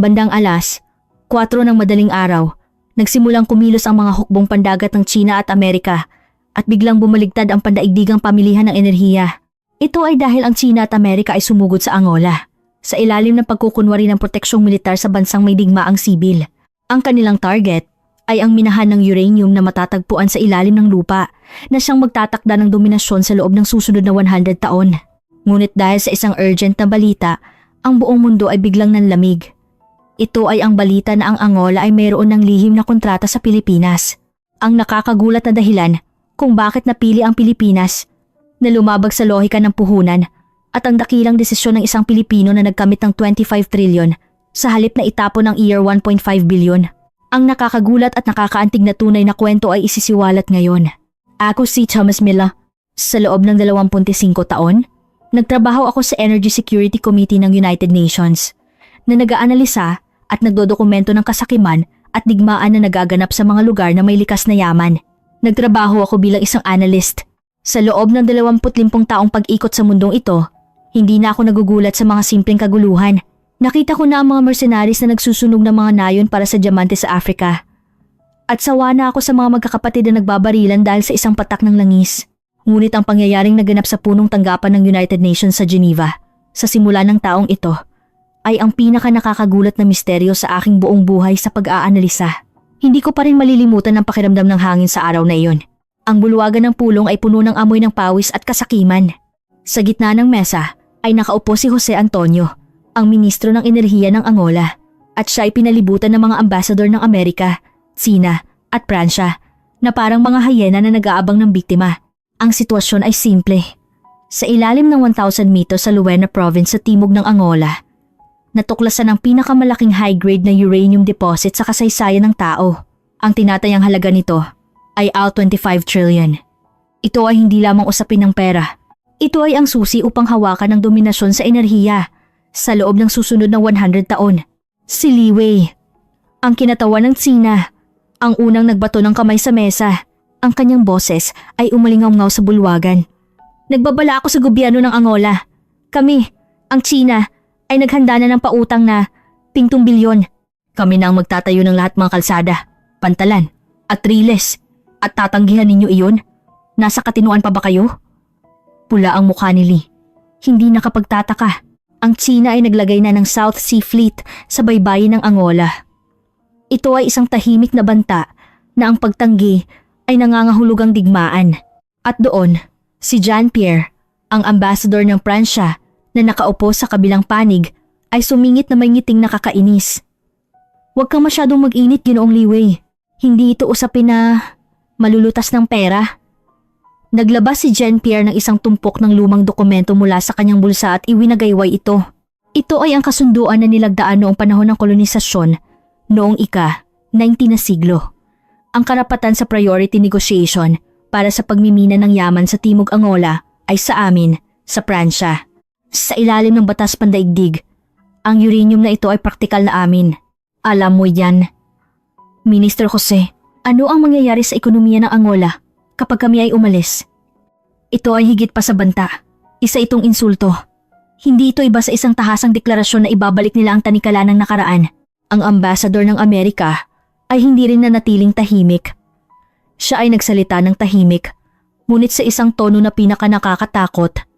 Bandang alas 4 ng madaling araw, nagsimulang kumilos ang mga hukbong pandagat ng China at Amerika at biglang bumaligtad ang pandaigdigang pamilihan ng enerhiya. Ito ay dahil ang China at Amerika ay sumugod sa Angola sa ilalim ng pagkukunwari ng proteksyong militar sa bansang may digmaang sibil. Ang kanilang target ay ang minahan ng uranium na matatagpuan sa ilalim ng lupa na siyang magtatakda ng dominasyon sa loob ng susunod na 100 taon. Ngunit dahil sa isang urgent na balita, ang buong mundo ay biglang nanlamig. Ito ay ang balita na ang Angola ay mayroon ng lihim na kontrata sa Pilipinas. Ang nakakagulat na dahilan kung bakit napili ang Pilipinas na lumabag sa lohika ng puhunan at ang dakilang desisyon ng isang Pilipino na nagkamit ng 25 trilyon sa halip na itapon ng year 1.5 billion. Ang nakakagulat at nakakaantig na tunay na kwento ay isisiwalat ngayon. Ako si Thomas Milla. Sa loob ng 25 taon, nagtrabaho ako sa Energy Security Committee ng United Nations na nag-aanalisa at nagdodokumento ng kasakiman at digmaan na nagaganap sa mga lugar na may likas na yaman. Nagtrabaho ako bilang isang analyst. Sa loob ng 25 taong pag-ikot sa mundong ito, hindi na ako nagugulat sa mga simpleng kaguluhan. Nakita ko na ang mga mercenaries na nagsusunog ng mga nayon para sa diamante sa Africa. At sawa na ako sa mga magkakapatid na nagbabarilan dahil sa isang patak ng langis. Ngunit ang pangyayaring naganap sa punong tanggapan ng United Nations sa Geneva, sa simula ng taong ito, ay ang pinaka nakakagulat na misteryo sa aking buong buhay sa pag-aanalisa. Hindi ko pa rin malilimutan ang pakiramdam ng hangin sa araw na iyon. Ang bulwagan ng pulong ay puno ng amoy ng pawis at kasakiman. Sa gitna ng mesa ay nakaupo si Jose Antonio, ang ministro ng enerhiya ng Angola, at siya ay pinalibutan ng mga ambassador ng Amerika, Tsina at Pransya na parang mga hyena na nag-aabang ng biktima. Ang sitwasyon ay simple. Sa ilalim ng 1,000 meters sa Luena province sa timog ng Angola, natuklasan ang pinakamalaking high-grade na uranium deposit sa kasaysayan ng tao. Ang tinatayang halaga nito ay al 25 trillion. Ito ay hindi lamang usapin ng pera. Ito ay ang susi upang hawakan ng dominasyon sa enerhiya sa loob ng susunod na 100 taon. Si Li Wei, ang kinatawan ng Tsina, ang unang nagbato ng kamay sa mesa. Ang kanyang boses ay umalingaw-ngaw sa bulwagan. Nagbabala ako sa gobyerno ng Angola. Kami, ang Tsina, ay naghanda na ng pautang na 50 bilyon. Kami na ang magtatayo ng lahat mga kalsada, pantalan at riles. At tatanggihan ninyo iyon? Nasa katinuan pa ba kayo? Pula ang mukha ni Lee. Hindi nakapagtataka. Ang Tsina ay naglagay na ng South Sea Fleet sa baybayin ng Angola. Ito ay isang tahimik na banta na ang pagtanggi ay nangangahulugang digmaan. At doon, si Jean-Pierre, ang ambassador ng Pransya na nakaupo sa kabilang panig, ay sumingit na may ngiting nakakainis. Huwag kang masyadong mag-init, Ginoong Li Wei. Hindi ito usapin na malulutas ng pera. Naglabas si Jean-Pierre ng isang tumpok ng lumang dokumento mula sa kanyang bulsa at iwinagayway ito. Ito ay ang kasunduan na nilagdaan noong panahon ng kolonisasyon noong ika-19 na siglo. Ang karapatan sa priority negotiation para sa pagmimina ng yaman sa Timog Angola ay sa amin, sa Pransya. Sa ilalim ng batas pandaigdig, ang uranium na ito ay praktikal na amin. Alam mo yan. Minister Jose, ano ang mangyayari sa ekonomiya ng Angola kapag kami ay umalis? Ito ay higit pa sa banta. Isa itong insulto. Hindi ito iba sa isang tahasang deklarasyon na ibabalik nila ang tanikala ng nakaraan. Ang ambassador ng Amerika ay hindi rin nanatiling tahimik. Siya ay nagsalita ng tahimik, ngunit sa isang tono na pinaka-nakakatakot.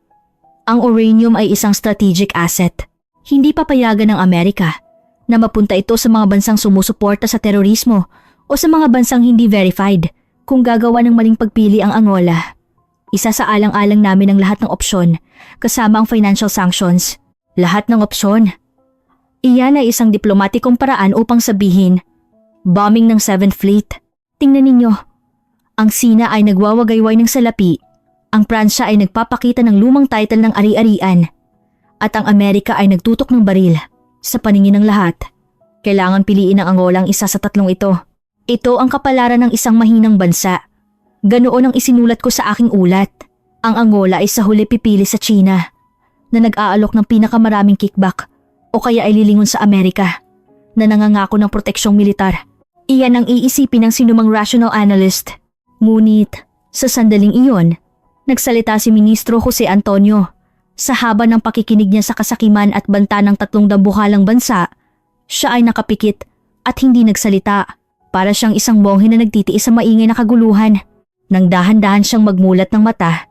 Ang uranium ay isang strategic asset. Hindi papayagan ng Amerika na mapunta ito sa mga bansang sumusuporta sa terorismo o sa mga bansang hindi verified kung gagawa ng maling pagpili ang Angola. Isa sa alang-alang namin ang lahat ng opsyon, kasama ang financial sanctions. Lahat ng opsyon. Iyan ay isang diplomatikong paraan upang sabihin, bombing ng 7th Fleet. Tingnan ninyo, ang Tsina ay nagwawagayway ng salapi, ang Pransya ay nagpapakita ng lumang title ng ari-arian, at ang Amerika ay nagtutok ng baril. Sa paningin ng lahat, kailangan piliin ng Angola ang isa sa tatlong ito. Ito ang kapalaran ng isang mahinang bansa. Ganoon ang isinulat ko sa aking ulat. Ang Angola ay sa huli pipili sa China, na nag-aalok ng pinakamaraming kickback o kaya ay lilingon sa Amerika, na nangangako ng proteksyong militar. Iyan ang iisipin ng sinumang rational analyst. Ngunit, sa sandaling iyon, nagsalita si Ministro Jose Antonio. Sa haba ng pakikinig niya sa kasakiman at banta ng tatlong dambuhalang bansa, Siya ay nakapikit at hindi nagsalita. Para siyang isang monghe na nagtitiis sa maingay na kaguluhan. Nang dahan-dahan siyang magmulat ng mata,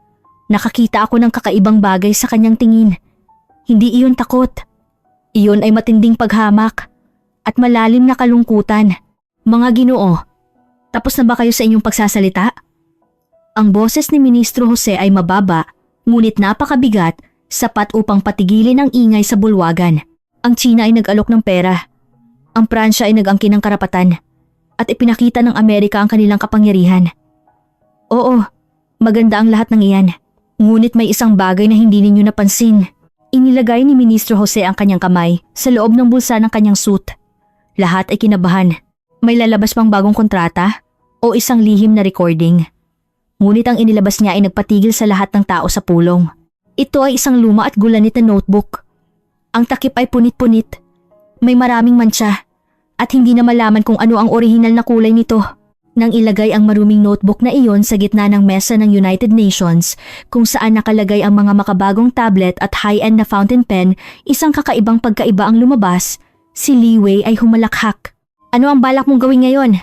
nakakita ako ng kakaibang bagay sa kanyang tingin. Hindi iyon takot. Iyon ay matinding paghamak at malalim na kalungkutan. Mga Ginoo, tapos na ba kayo sa inyong pagsasalita? Ang boses ni Ministro Jose ay mababa, ngunit napakabigat, sapat upang patigilin ang ingay sa bulwagan. Ang Tsina ay nag-alok ng pera. Ang Pransya ay nag-angkin ng karapatan at ipinakita ng Amerika ang kanilang kapangyarihan. Oo, maganda ang lahat ng iyan. Ngunit may isang bagay na hindi ninyo napansin. Inilagay ni Ministro Jose ang kanyang kamay sa loob ng bulsa ng kanyang suit. Lahat ay kinabahan. May lalabas pang bagong kontrata o isang lihim na recording. Ngunit ang inilabas niya ay nagpatigil sa lahat ng tao sa pulong. Ito ay isang luma at gulanit na notebook. Ang takip ay punit-punit. May maraming mantsa at hindi na malaman kung ano ang orihinal na kulay nito. Nang ilagay ang maruming notebook na iyon sa gitna ng mesa ng United Nations kung saan nakalagay ang mga makabagong tablet at high-end na fountain pen, isang kakaibang pagkaiba ang lumabas. Si Li Wei ay humalakhak. Ano ang balak mong gawin ngayon?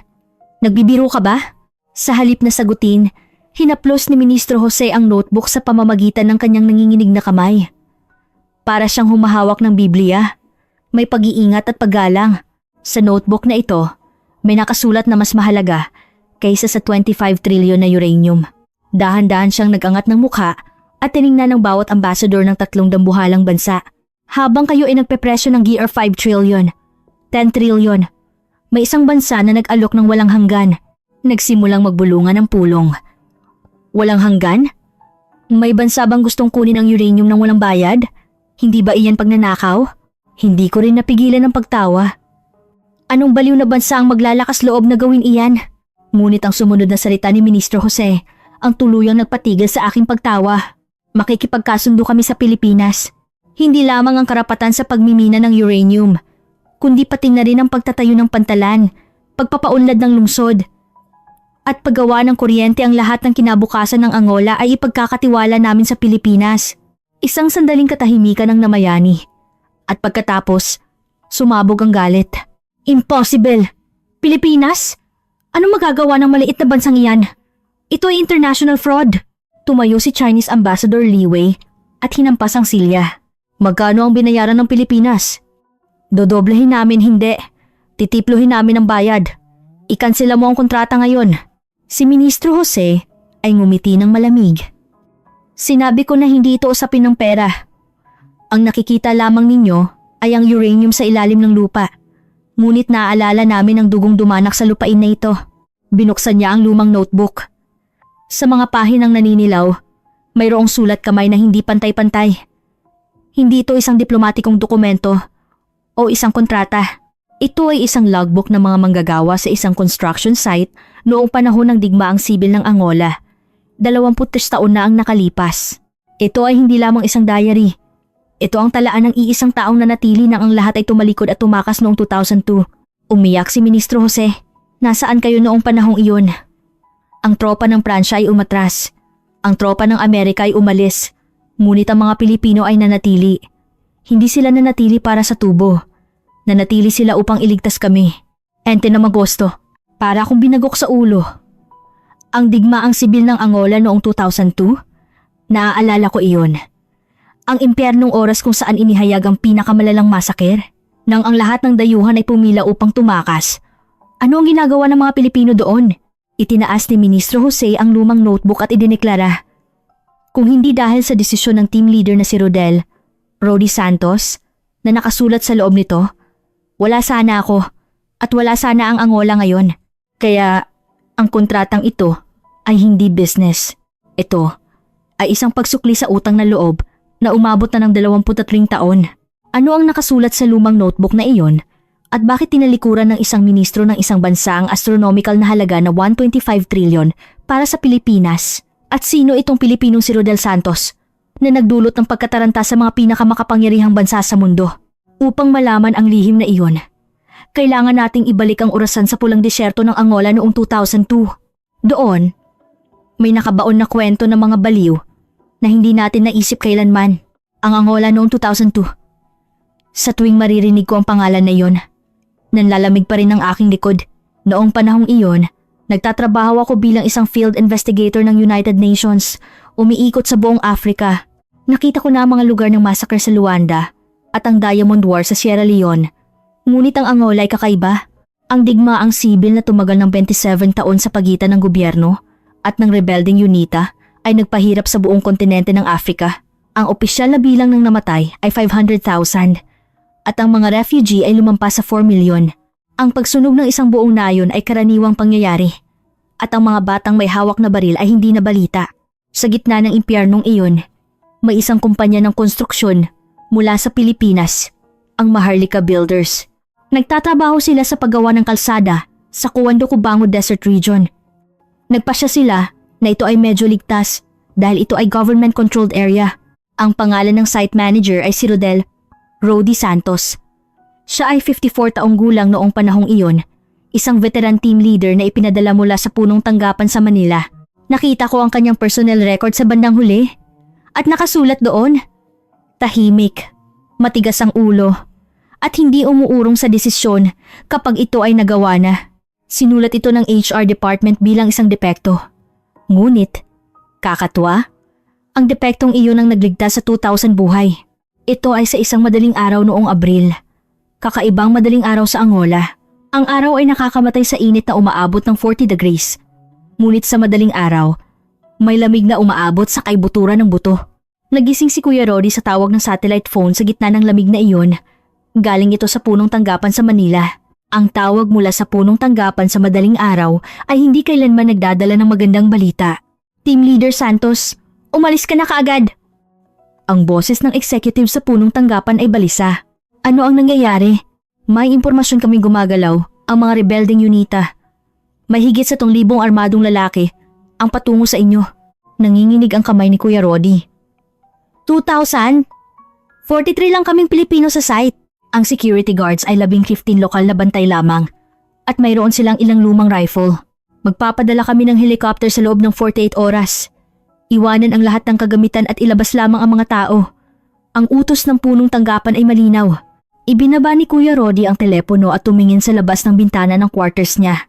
Nagbibiro ka ba? Sa halip na sagutin, hinaplos ni Ministro Jose ang notebook sa pamamagitan ng kanyang nanginginig na kamay. Para siyang humahawak ng Biblia. May pag-iingat at paggalang. Sa notebook na ito, may nakasulat na mas mahalaga kaysa sa 25 trillion na uranium. Dahan-dahan siyang nag-angat ng mukha at tiningnan ng bawat ambassador ng 3 dambuhalang bansa. Habang kayo ay nagpepresyo ng gear 5 trillion, 10 trillion, may isang bansa na nag-alok ng walang hanggan. Nagsimulang magbulungan ng pulong. Walang hanggan? May bansa bang gustong kunin ang uranium ng walang bayad? Hindi ba iyan pagnanakaw? Hindi ko rin napigilan ang pagtawa. Anong baliw na bansa ang maglalakas loob na gawin iyan? Ngunit ang sumunod na salita ni Ministro Jose ang tuluyang nagpatigil sa aking pagtawa. Makikipagkasundo kami sa Pilipinas. Hindi lamang ang karapatan sa pagmimina ng uranium, kundi pati na rin ang pagtatayo ng pantalan, pagpapaunlad ng lungsod, at paggawa ng kuryente. Ang lahat ng kinabukasan ng Angola ay ipagkakatiwala namin sa Pilipinas. Isang sandaling katahimikan ang namayani. At pagkatapos, sumabog ang galit. Impossible! Pilipinas? Anong magagawa ng maliit na bansang iyan? Ito ay international fraud. Tumayo si Chinese Ambassador Li Wei at hinampas ang silya. Magkano ang binayaran ng Pilipinas? Dodoblehin namin, hindi. Titipluhin namin ang bayad. Ikansela mo ang kontrata ngayon. Si Ministro Jose ay ngumiti ng malamig. Sinabi ko na hindi ito usapin ng pera. Ang nakikita lamang ninyo ay ang uranium sa ilalim ng lupa. Ngunit naaalala namin ang dugong dumanak sa lupain na ito. Binuksan niya ang lumang notebook. Sa mga pahinang naninilaw, mayroong sulat kamay na hindi pantay-pantay. Hindi ito isang diplomatikong dokumento o isang kontrata. Ito ay isang logbook ng mga manggagawa sa isang construction site noong panahon ng digmaang sibil ng Angola. 23 taon na ang nakalipas. Ito ay hindi lamang isang diary. Ito ang talaan ng iisang taong nanatili nang ang lahat ay tumalikod at tumakas noong 2002. Umiyak si Ministro Jose. Nasaan kayo noong panahong iyon? Ang tropa ng Pransya ay umatras. Ang tropa ng Amerika ay umalis. Ngunit ang mga Pilipino ay nanatili. Hindi sila nanatili para sa tubo. Nanatili sila upang iligtas kami. Ente na Agosto, para akong binagok sa ulo. Ang digmaang sibil ng Angola noong 2002? Naaalala ko iyon. Ang impyernong oras kung saan inihayag ang pinakamalalang masaker. Nang ang lahat ng dayuhan ay pumila upang tumakas. Ano ang ginagawa ng mga Pilipino doon? Itinaas ni Ministro Jose ang lumang notebook at idineklara. Kung hindi dahil sa desisyon ng team leader na si Rody Santos, na nakasulat sa loob nito, wala sana ako at wala sana ang Angola ngayon. Kaya ang kontratang ito ay hindi business. Ito ay isang pagsukli sa utang na loob na umabot na ng 23 taon. Ano ang nakasulat sa lumang notebook na iyon at bakit tinalikuran ng isang ministro ng isang bansa ang astronomical na halaga na 125 trillion para sa Pilipinas? At sino itong Pilipinong si Rodel Santos na nagdulot ng pagkataranta sa mga pinakamakapangyarihang bansa sa mundo? Upang malaman ang lihim na iyon, kailangan nating ibalik ang orasan sa pulang disyerto ng Angola noong 2002. Doon, may nakabaon na kwento ng mga baliw na hindi natin naisip kailanman. Ang Angola noong 2002. Sa tuwing maririnig ko ang pangalan na iyon, Nanlalamig pa rin ang aking likod. Noong panahong iyon, nagtatrabaho ako bilang isang field investigator ng United Nations, umiikot sa buong Africa. Nakita ko na ang mga lugar ng massacre sa Luanda at ang Diamond War sa Sierra Leone. Ngunit ang Angola ay kakaiba. Ang digmaang sibil na tumagal ng 27 taon sa pagitan ng gobyerno at ng rebelding UNITA ay nagpahirap sa buong kontinente ng Africa. Ang opisyal na bilang ng namatay ay 500,000 at ang mga refugee ay lumampas sa 4 million. Ang pagsunog ng isang buong nayon ay karaniwang pangyayari at ang mga batang may hawak na baril ay hindi nabalita. Sa gitna ng impyernong iyon, may isang kumpanya ng konstruksyon mula sa Pilipinas, ang Maharlika Builders. Nagtatrabaho sila sa paggawa ng kalsada sa Cuando Cubango Desert Region. Nagpasya sila na ito ay medyo ligtas dahil ito ay government-controlled area. Ang pangalan ng site manager ay si Rodel Rody Santos. Siya ay 54 taong gulang noong panahong iyon, isang veteran team leader na ipinadala mula sa punong tanggapan sa Manila. Nakita ko ang kanyang personnel record sa bandang huli at nakasulat doon, tahimik, matigas ang ulo, at hindi umuurong sa desisyon kapag ito ay nagawa na. Sinulat ito ng HR department bilang isang depekto. Ngunit, kakatwa, ang depektong iyon ang nagligtas sa 2,000 buhay. Ito ay sa isang madaling araw noong Abril. Kakaibang madaling araw sa Angola. Ang araw ay nakakamatay sa init na umaabot ng 40 degrees. Ngunit sa madaling araw, may lamig na umaabot sa kaibuturan ng buto. Nagising si Kuya Rody sa tawag ng satellite phone sa gitna ng lamig na iyon. Galing ito sa punong tanggapan sa Manila. Ang tawag mula sa punong tanggapan sa madaling araw ay hindi kailanman nagdadala ng magandang balita. Team Leader Santos, umalis ka na kaagad. Ang boses ng executive sa punong tanggapan ay balisa. Ano ang nangyayari? May impormasyon kaming gumagalaw, ang mga rebelding UNITA. May higit sa 3,000 armadong lalaki ang patungo sa inyo. Nanginginig ang kamay ni Kuya Rody. 2,000? 43 lang kaming Pilipino sa site. Ang security guards ay 15 lokal na bantay lamang at mayroon silang ilang lumang rifle. Magpapadala kami ng helicopter sa loob ng 48 oras. Iwanan ang lahat ng kagamitan at ilabas lamang ang mga tao. Ang utos ng punong tanggapan ay malinaw. Ibinaba ni Kuya Rody ang telepono at tumingin sa labas ng bintana ng quarters niya.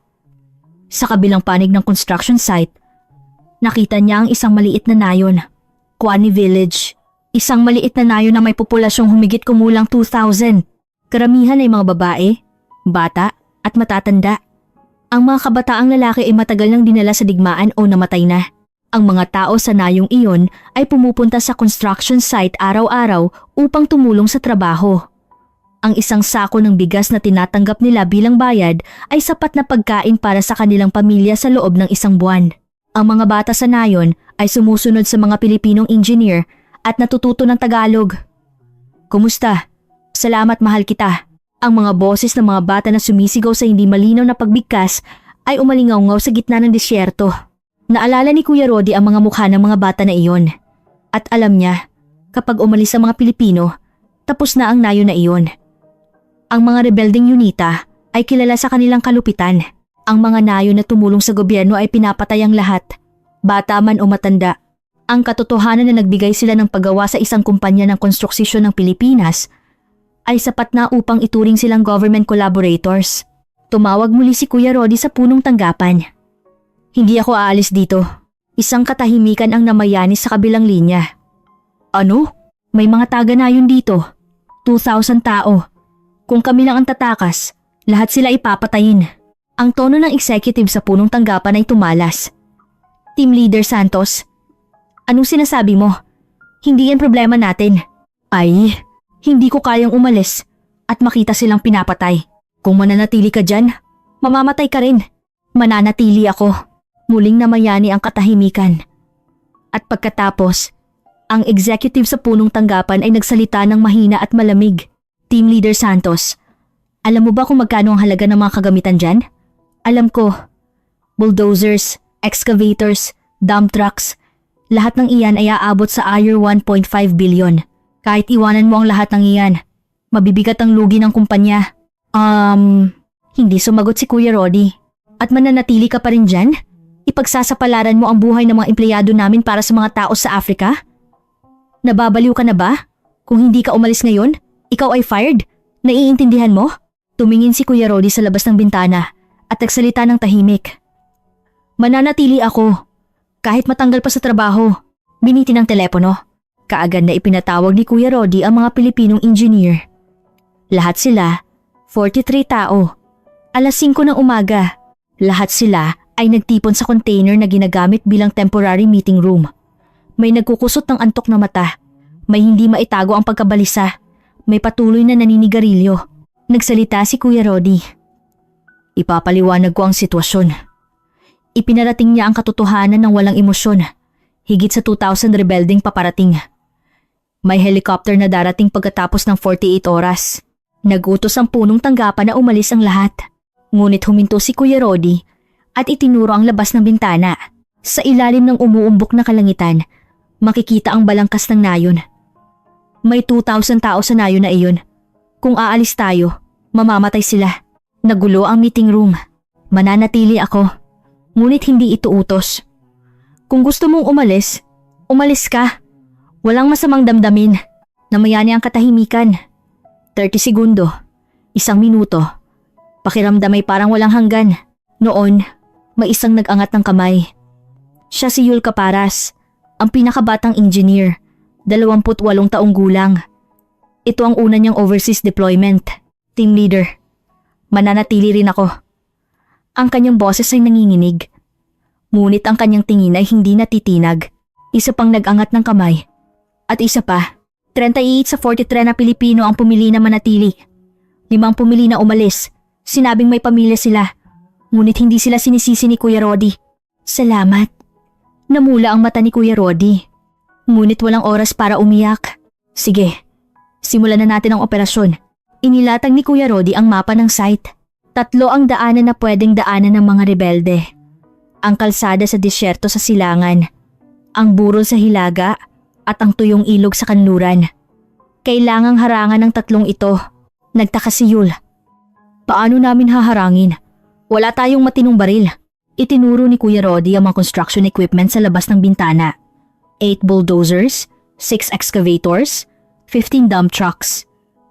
Sa kabilang panig ng construction site, nakita niya ang isang maliit na nayon, Kwani Village. Isang maliit na nayon na may populasyong humigit kumulang 2,000. Karamihan ay mga babae, bata at matatanda. Ang mga kabataang lalaki ay matagal nang dinala sa digmaan o namatay na. Ang mga tao sa nayong iyon ay pumupunta sa construction site araw-araw upang tumulong sa trabaho. Ang isang sako ng bigas na tinatanggap nila bilang bayad ay sapat na pagkain para sa kanilang pamilya sa loob ng isang buwan. Ang mga bata sa nayon ay sumusunod sa mga Pilipinong engineer at natututo ng Tagalog. Kumusta? Salamat, mahal kita. Ang mga boses ng mga bata na sumisigaw sa hindi malinaw na pagbigkas ay umalingaw-ngaw sa gitna ng disyerto. Naalala ni Kuya Rody ang mga mukha ng mga bata na iyon. At alam niya, kapag umalis ang mga Pilipino, tapos na ang nayon na iyon. Ang mga rebelding UNITA ay kilala sa kanilang kalupitan. Ang mga nayon na tumulong sa gobyerno ay pinapatay ang lahat, bata man o matanda. Ang katotohanan na nagbigay sila ng paggawa sa isang kumpanya ng konstruksyon ng Pilipinas ay sapat na upang ituring silang government collaborators. Tumawag muli si Kuya Rody sa punong tanggapan. Hindi ako aalis dito. Isang katahimikan ang namayani sa kabilang linya. Ano? May mga taga-nayon dito. 2,000 tao. Kung kami lang ang tatakas, lahat sila ipapatayin. Ang tono ng executive sa punong tanggapan ay tumalas. Team Leader Santos, anong sinasabi mo? Hindi yan problema natin. Ay, hindi ko kayang umalis at makita silang pinapatay. Kung mananatili ka dyan, mamamatay ka rin. Mananatili ako. Muling namayani ang katahimikan. At pagkatapos, ang executive sa punong tanggapan ay nagsalita ng mahina at malamig. Team Leader Santos, alam mo ba kung magkano ang halaga ng mga kagamitan dyan? Alam ko. Bulldozers, excavators, dump trucks, lahat ng iyan ay aabot sa higher 1.5 billion. Kahit iwanan mo ang lahat ng iyan, mabibigat ang lugi ng kumpanya. Hindi sumagot si Kuya Rody. At mananatili ka pa rin dyan? Ipagsasapalaran mo ang buhay ng mga empleyado namin para sa mga tao sa Africa? Nababaliw ka na ba? Kung hindi ka umalis ngayon, ikaw ay fired? Naiintindihan mo? Tumingin si Kuya Rodi sa labas ng bintana at nagsalita ng tahimik. Mananatili ako. Kahit matanggal pa sa trabaho. Biniti ng telepono. Kaagad na ipinatawag ni Kuya Rodi ang mga Pilipinong engineer. Lahat sila, 43 tao. Alas 5 ng umaga. Lahat sila ay nagtipon sa container na ginagamit bilang temporary meeting room. May nagkukusot ng antok na mata. May hindi maitago ang pagkabalisa. May patuloy na naninigarilyo. Nagsalita si Kuya Rodi. Ipapaliwanag ko ang sitwasyon. Ipinarating niya ang katotohanan ng walang emosyon. Higit sa 2,000 rebelding paparating. May helicopter na darating pagkatapos ng 48 oras. Nagutos ang punong tanggapan na umalis ang lahat. Ngunit huminto si Kuya Rodi at itinuro ang labas ng bintana. Sa ilalim ng umuumbok na kalangitan, makikita ang balangkas ng nayon. May 2,000 tao sa nayon na iyon. Kung aalis tayo, mamamatay sila. Nagulo ang meeting room. Mananatili ako. Ngunit hindi ito utos. Kung gusto mong umalis, umalis ka. Walang masamang damdamin. Namayani ang katahimikan. 30 segundo. 1 minuto. Pakiramdam ay parang walang hanggan. Noon, may isang nag-angat ng kamay. Siya si Yul Caparas, ang pinakabatang engineer, 28 taong gulang. Ito ang una niyang overseas deployment, team leader. Mananatili rin ako. Ang kanyang boses ay nanginginig. Ngunit ang kanyang tingin ay hindi natitinag. Isa pang nag-angat ng kamay. At isa pa, 38 sa 43 na Pilipino ang pumili na manatili. 5 pumili na umalis. Sinabing may pamilya sila. Ngunit hindi sila sinisisi ni Kuya Rodi. Salamat. Namula ang mata ni Kuya Rodi. Ngunit walang oras para umiyak. Sige, simulan na natin ang operasyon. Inilatag ni Kuya Rodi ang mapa ng site. 3 ang daanan na pwedeng daanan ng mga rebelde. Ang kalsada sa disyerto sa silangan, ang burol sa hilaga, at ang tuyong ilog sa kanluran. Kailangang harangan ng 3 ito. Nagtaka si Yul. Paano namin haharangin? Wala tayong matinong baril. Itinuro ni Kuya Rodi ang mga construction equipment sa labas ng bintana. 8 bulldozers, 6 excavators, 15 dump trucks.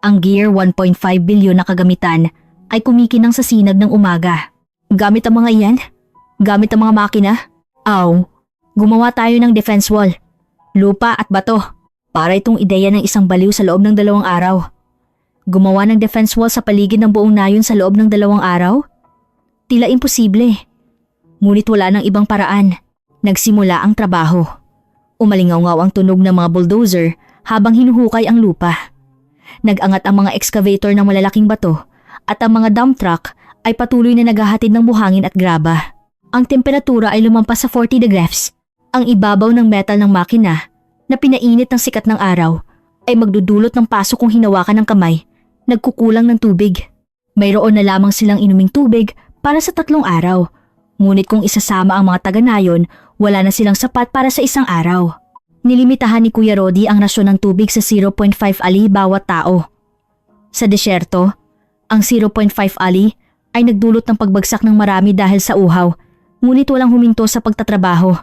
Ang gear 1.5 bilyon na kagamitan ay kumikinang sa sinag ng umaga. Gamit ang mga iyan? Gamit ang mga makina? Gumawa tayo ng defense wall. Lupa at bato. Para itong ideya ng isang baliw sa loob ng 2 araw. Gumawa ng defense wall sa paligid ng buong nayon sa loob ng 2 araw? Tila imposible. Ngunit wala ng ibang paraan. Nagsimula ang trabaho. Umalingaw-ngaw ang tunog ng mga bulldozer habang hinuhukay ang lupa. Nag-angat ang mga excavator ng malalaking bato at ang mga dump truck ay patuloy na naghahatid ng buhangin at graba. Ang temperatura ay lumampas sa 40 degrees. Ang ibabaw ng metal ng makina na pinainit ng sikat ng araw ay magdudulot ng paso kung hinawakan ng kamay. Nagkukulang ng tubig. Mayroon na lamang silang inuming tubig para sa 3 araw. Ngunit kung isasama ang mga taga-nayon, wala na silang sapat para sa 1 araw. Nilimitahan ni Kuya Rodi ang rasyon ng tubig sa 0.5 ali bawat tao. Sa disyerto, ang 0.5 ali ay nagdulot ng pagbagsak ng marami dahil sa uhaw, ngunit walang huminto sa pagtatrabaho.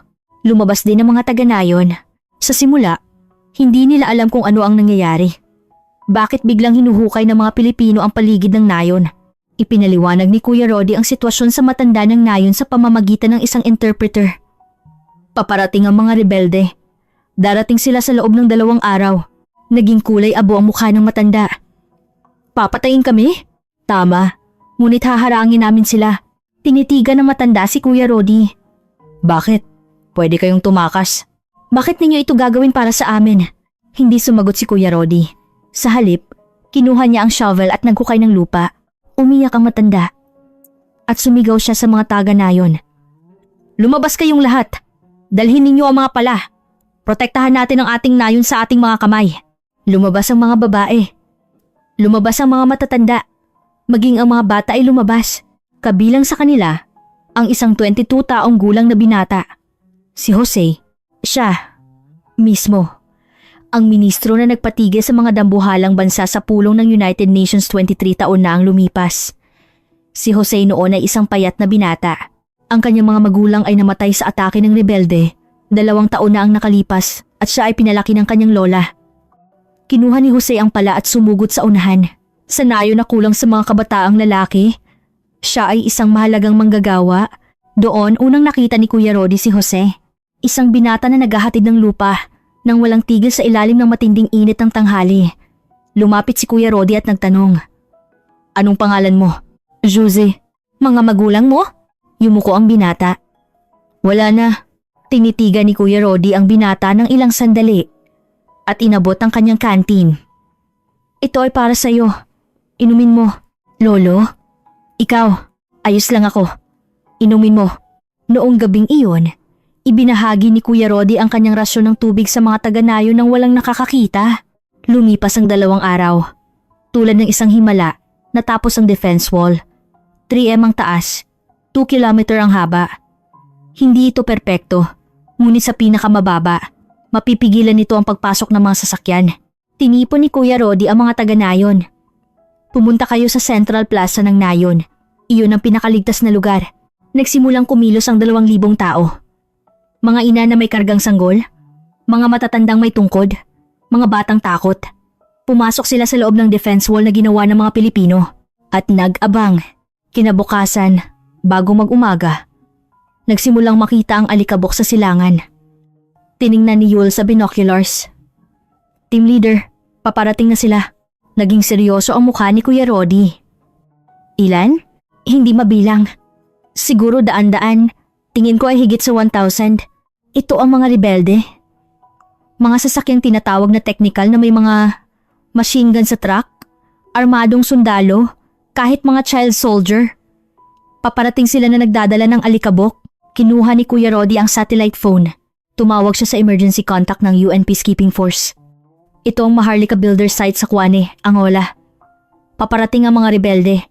Lumabas din ang mga taga-nayon. Sa simula, hindi nila alam kung ano ang nangyayari. Bakit biglang hinuhukay ng mga Pilipino ang paligid ng nayon? Ipinaliwanag ni Kuya Rodi ang sitwasyon sa matanda ng nayon sa pamamagitan ng isang interpreter. Paparating ang mga rebelde. Darating sila sa loob ng 2 araw. Naging kulay abo ang mukha ng matanda. Papatayin kami? Tama. Ngunit haharangin namin sila. Tinitigan ng matanda si Kuya Rodi. Bakit? Pwede kayong tumakas. Bakit ninyo ito gagawin para sa amin? Hindi sumagot si Kuya Rodi. Sa halip, kinuha niya ang shovel at nagkukay ng lupa. Umiyak ang matanda. At sumigaw siya sa mga taga-nayon. Lumabas kayong lahat. Dalhin ninyo ang mga pala. Protektahan natin ang ating nayon sa ating mga kamay. Lumabas ang mga babae. Lumabas ang mga matatanda. Maging ang mga bata ay lumabas. Kabilang sa kanila, ang isang 22 taong gulang na binata. Si Jose, siya mismo. Ang ministro na nagpatigil sa mga dambuhalang bansa sa pulong ng United Nations 23 taon na ang lumipas. Si Jose noon ay isang payat na binata. Ang kanyang mga magulang ay namatay sa atake ng rebelde. 2 taon na ang nakalipas at siya ay pinalaki ng kanyang lola. Kinuha ni Jose ang pala at sumugod sa unahan. Sanayo na kulang sa mga kabataang lalaki. Siya ay isang mahalagang manggagawa. Doon unang nakita ni Kuya Rodi si Jose. Isang binata na naghahatid ng lupa nang walang tigil sa ilalim ng matinding init ng tanghali. Lumapit si Kuya Rodi at nagtanong. Anong pangalan mo? Jose. Mga magulang mo? Yumuko ang binata. Wala na. Tinitigan ni Kuya Rodi ang binata ng ilang sandali at inabot ang kanyang kantin. Ito ay para sa'yo. Inumin mo. Lolo? Ikaw, ayos lang ako. Inumin mo. Noong gabing iyon, ibinahagi ni Kuya Rodi ang kanyang rasyon ng tubig sa mga taga-Nayon nang walang nakakakita. Lumipas ang 2 araw. Tulad ng isang himala, natapos ang defense wall. 3M ang taas, 2 kilometer ang haba. Hindi ito perpekto, ngunit sa pinakamababa, mapipigilan nito ang pagpasok ng mga sasakyan. Tinipon ni Kuya Rodi ang mga taga-Nayon. Pumunta kayo sa Central Plaza ng Nayon. Iyon ang pinakaligtas na lugar. Nagsimulang kumilos ang 2,000 tao. Mga ina na may kargang sanggol, mga matatandang may tungkod, mga batang takot. Pumasok sila sa loob ng defense wall na ginawa ng mga Pilipino at nag-abang. Kinabukasan, bago mag-umaga, nagsimulang makita ang alikabok sa silangan. Tiningnan ni Yul sa binoculars. Team leader, paparating na sila. Naging seryoso ang mukha ni Kuya Rodi. Ilan? Hindi mabilang. Siguro daan-daan. Tingin ko ay higit sa 1,000. Ito ang mga rebelde. Mga sasakyang tinatawag na technical na may mga machine gun sa truck, armadong sundalo, kahit mga child soldier. Paparating sila na nagdadala ng alikabok. Kinuha ni Kuya Rodi ang satellite phone. Tumawag siya sa emergency contact ng UN Peacekeeping Force. Ito ang Maharlika Builder site sa Kuane, Angola. Paparating ang mga rebelde.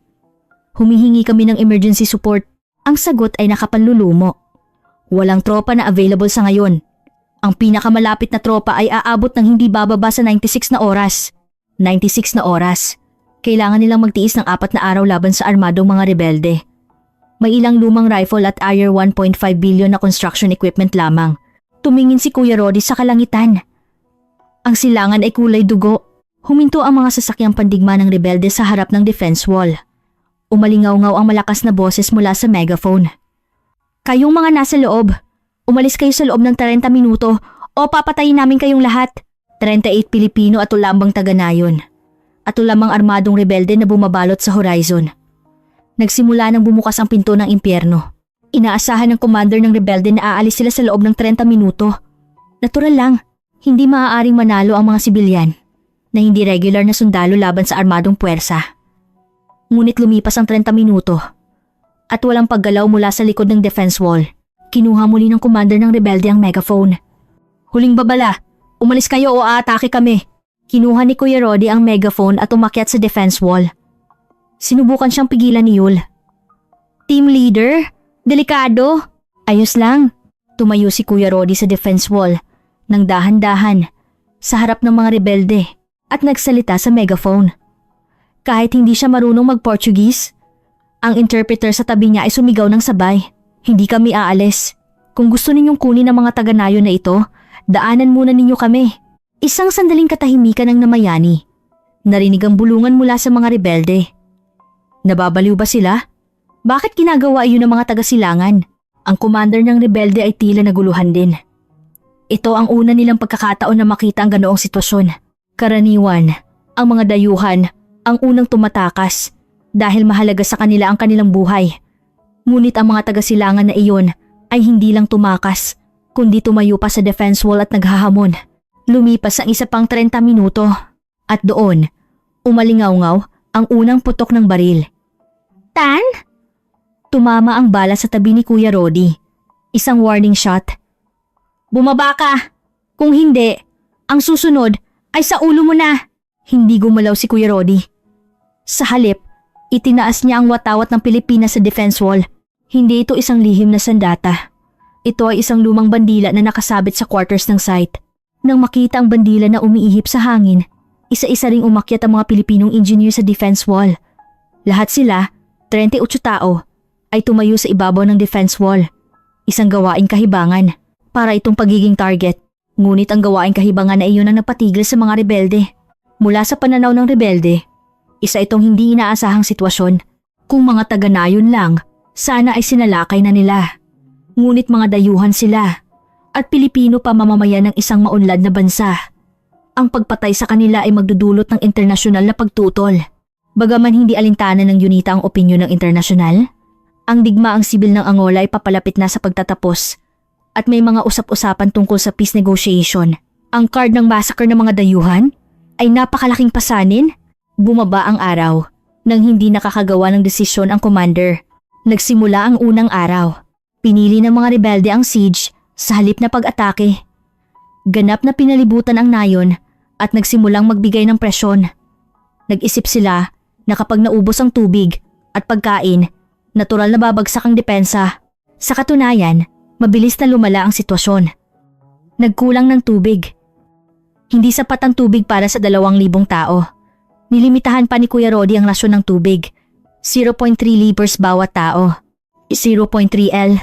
Humihingi kami ng emergency support. Ang sagot ay nakapanlulumo. Walang tropa na available sa ngayon. Ang pinakamalapit na tropa ay aabot ng hindi bababa sa 96 na oras. 96 na oras. Kailangan nilang magtiis ng 4 na araw laban sa armadong mga rebelde. May ilang lumang rifle at AR 1.5 billion na construction equipment lamang. Tumingin si Kuya Rodi sa kalangitan. Ang silangan ay kulay dugo. Huminto ang mga sasakyang pandigma ng rebelde sa harap ng defense wall. Umalingaw-ngaw ang malakas na boses mula sa megaphone. Kayong mga nasa loob, umalis kayo sa loob ng 30 minuto o papatayin namin kayong lahat. 38 Pilipino at ulambang taga-Nayon. At ulamang armadong rebelde na bumabalot sa horizon. Nagsimula nang bumukas ang pinto ng impyerno. Inaasahan ng commander ng rebelde na aalis sila sa loob ng 30 minuto. Natural lang. Hindi maaaring manalo ang mga sibilyan na hindi regular na sundalo laban sa armadong puwersa. Ngunit lumipas ang 30 minuto at walang paggalaw mula sa likod ng defense wall. Kinuha muli ng commander ng rebelde ang megaphone. Huling babala, umalis kayo o aatake kami. Kinuha ni Kuya Rodi ang megaphone at umakyat sa defense wall. Sinubukan siyang pigilan ni Yul. Team leader, delikado. Ayos lang. Tumayo si Kuya Rodi sa defense wall nang dahan-dahan sa harap ng mga rebelde at nagsalita sa megaphone. Kahit hindi siya marunong mag-Portuguese, ang interpreter sa tabi niya ay sumigaw ng sabay. Hindi kami aalis. Kung gusto ninyong kunin ang mga taga-Nayon na ito, daanan muna ninyo kami. Isang sandaling katahimikan ang namayani. Narinig ang bulungan mula sa mga rebelde. Nababaliw ba sila? Bakit ginagawa iyon ng mga taga-silangan? Ang commander ng rebelde ay tila naguluhan din. Ito ang una nilang pagkakataon na makita ang ganoong sitwasyon. Karaniwan, ang mga dayuhan ang unang tumatakas dahil mahalaga sa kanila ang kanilang buhay. Ngunit ang mga taga-silangan na iyon ay hindi lang tumakas, kundi tumayo pa sa defense wall at naghahamon. Lumipas ang isa pang 30 minuto at doon, umalingaw-ngaw ang unang putok ng baril. Tan? Tumama ang bala sa tabi ni Kuya Rodi. Isang warning shot. Bumaba ka! Kung hindi, ang susunod ay sa ulo mo na! Hindi gumalaw si Kuya Rodi. Sa halip, itinaas niya ang watawat ng Pilipinas sa defense wall. Hindi ito isang lihim na sandata. Ito ay isang lumang bandila na nakasabit sa quarters ng site. Nang makita ang bandila na umiihip sa hangin, isa-isa ring umakyat ang mga Pilipinong engineer sa defense wall. Lahat sila, 38 tao, ay tumayo sa ibabaw ng defense wall. Isang gawaing kahibangan para itong pagiging target. Ngunit ang gawaing kahibangan na iyon ang napatigil sa mga rebelde. Mula sa pananaw ng rebelde, Isa itong hindi inaasahang sitwasyon. Kung mga taga-nayon lang, sana ay sinalakay na nila. Ngunit mga dayuhan sila at Pilipino pa mamamayan ng isang maunlad na bansa. Ang pagpatay sa kanila ay magdudulot ng internasyonal na pagtutol. Bagaman hindi alintana ng UNITA ang opinyon ng internasyonal, ang digmaang sibil ng Angola ay papalapit na sa pagtatapos at may mga usap-usapan tungkol sa peace negotiation. Ang card ng massacre ng mga dayuhan ay napakalaking pasanin. Bumaba ang araw nang hindi nakakagawa ng desisyon ang commander. Nagsimula ang unang araw. Pinili ng mga rebelde ang siege sa halip na pag-atake. Ganap na pinalibutan ang nayon at nagsimulang magbigay ng presyon. Nag-isip sila na kapag naubos ang tubig at pagkain, natural na babagsak ang depensa. Sa katunayan, mabilis na lumala ang sitwasyon. Nagkulang ng tubig. Hindi sapat ang tubig para sa 2,000 tao. Nilimitahan pa ni Kuya Rodi ang rasyon ng tubig. 0.3 liters bawat tao. 0.3 L.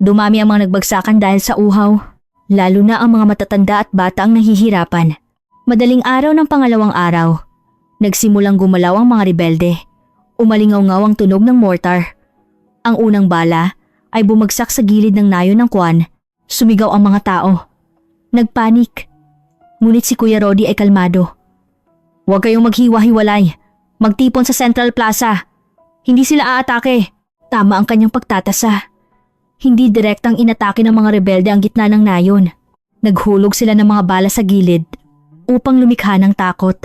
Dumami ang mga nagbagsakan dahil sa uhaw. Lalo na ang mga matatanda at bata ang nahihirapan. Madaling araw ng pangalawang araw, nagsimulang gumalaw ang mga rebelde. Umalingaw-ngaw ang tunog ng mortar. Ang unang bala ay bumagsak sa gilid ng nayon ng kwan. Sumigaw ang mga tao. Nagpanik. Ngunit si Kuya Rodi ay kalmado. Huwag kayong maghiwa-hiwalay. Magtipon sa Central Plaza. Hindi sila aatake. Tama ang kanyang pagtatasa. Hindi direktang inatake ng mga rebelde ang gitna ng nayon. Naghulog sila ng mga bala sa gilid upang lumikha ng takot.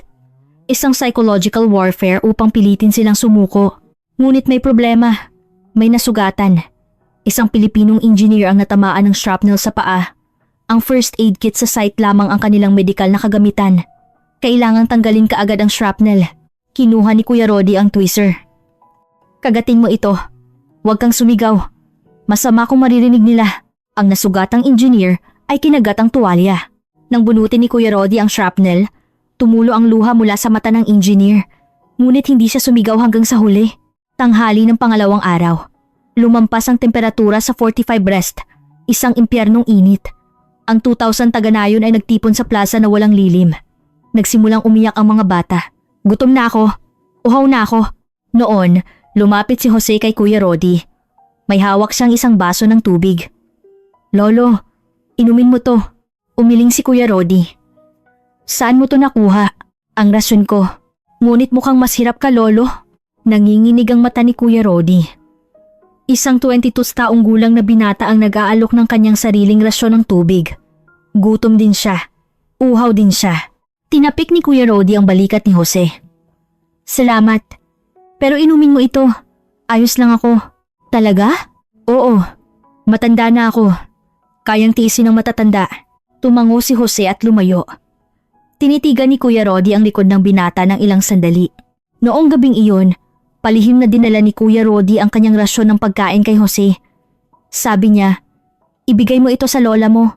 Isang psychological warfare upang pilitin silang sumuko. Ngunit may problema. May nasugatan. Isang Pilipinong engineer ang natamaan ng shrapnel sa paa. Ang first aid kit sa site lamang ang kanilang medikal na kagamitan. Kailangang tanggalin kaagad ang shrapnel. Kinuha ni Kuya Rodi ang tweezer. Kagatin mo ito. Huwag kang sumigaw. Masama kung maririnig nila. Ang nasugatang engineer ay kinagat ang tuwalya. Nang bunutin ni Kuya Rodi ang shrapnel, tumulo ang luha mula sa mata ng engineer. Ngunit hindi siya sumigaw hanggang sa huli. Tanghali ng pangalawang araw. Lumampas ang temperatura sa 45 rest. Isang impyernong init. Ang 2,000 taga-nayon ay nagtipon sa plaza na walang lilim. Nagsimulang umiyak ang mga bata. Gutom na ako. Uhaw na ako. Noon, lumapit si Jose kay Kuya Rodi. May hawak siyang isang baso ng tubig. Lolo, inumin mo to. Umiling si Kuya Rodi. Saan mo to nakuha? Ang rasyon ko. Ngunit mukhang mas hirap ka, Lolo. Nanginginig ang mata ni Kuya Rodi. Isang 22 taong gulang na binata ang nag-aalok ng kanyang sariling rasyon ng tubig. Gutom din siya. Uhaw din siya. Tinapik ni Kuya Rodi ang balikat ni Jose. Salamat. Pero inumin mo ito. Ayos lang ako. Talaga? Oo. Matanda na ako. Kayang tiisin ng matatanda. Tumango si Jose at lumayo. Tinitigan ni Kuya Rodi ang likod ng binata ng ilang sandali. Noong gabing iyon, palihim na dinala ni Kuya Rodi ang kanyang rasyon ng pagkain kay Jose. Sabi niya, ibigay mo ito sa lola mo.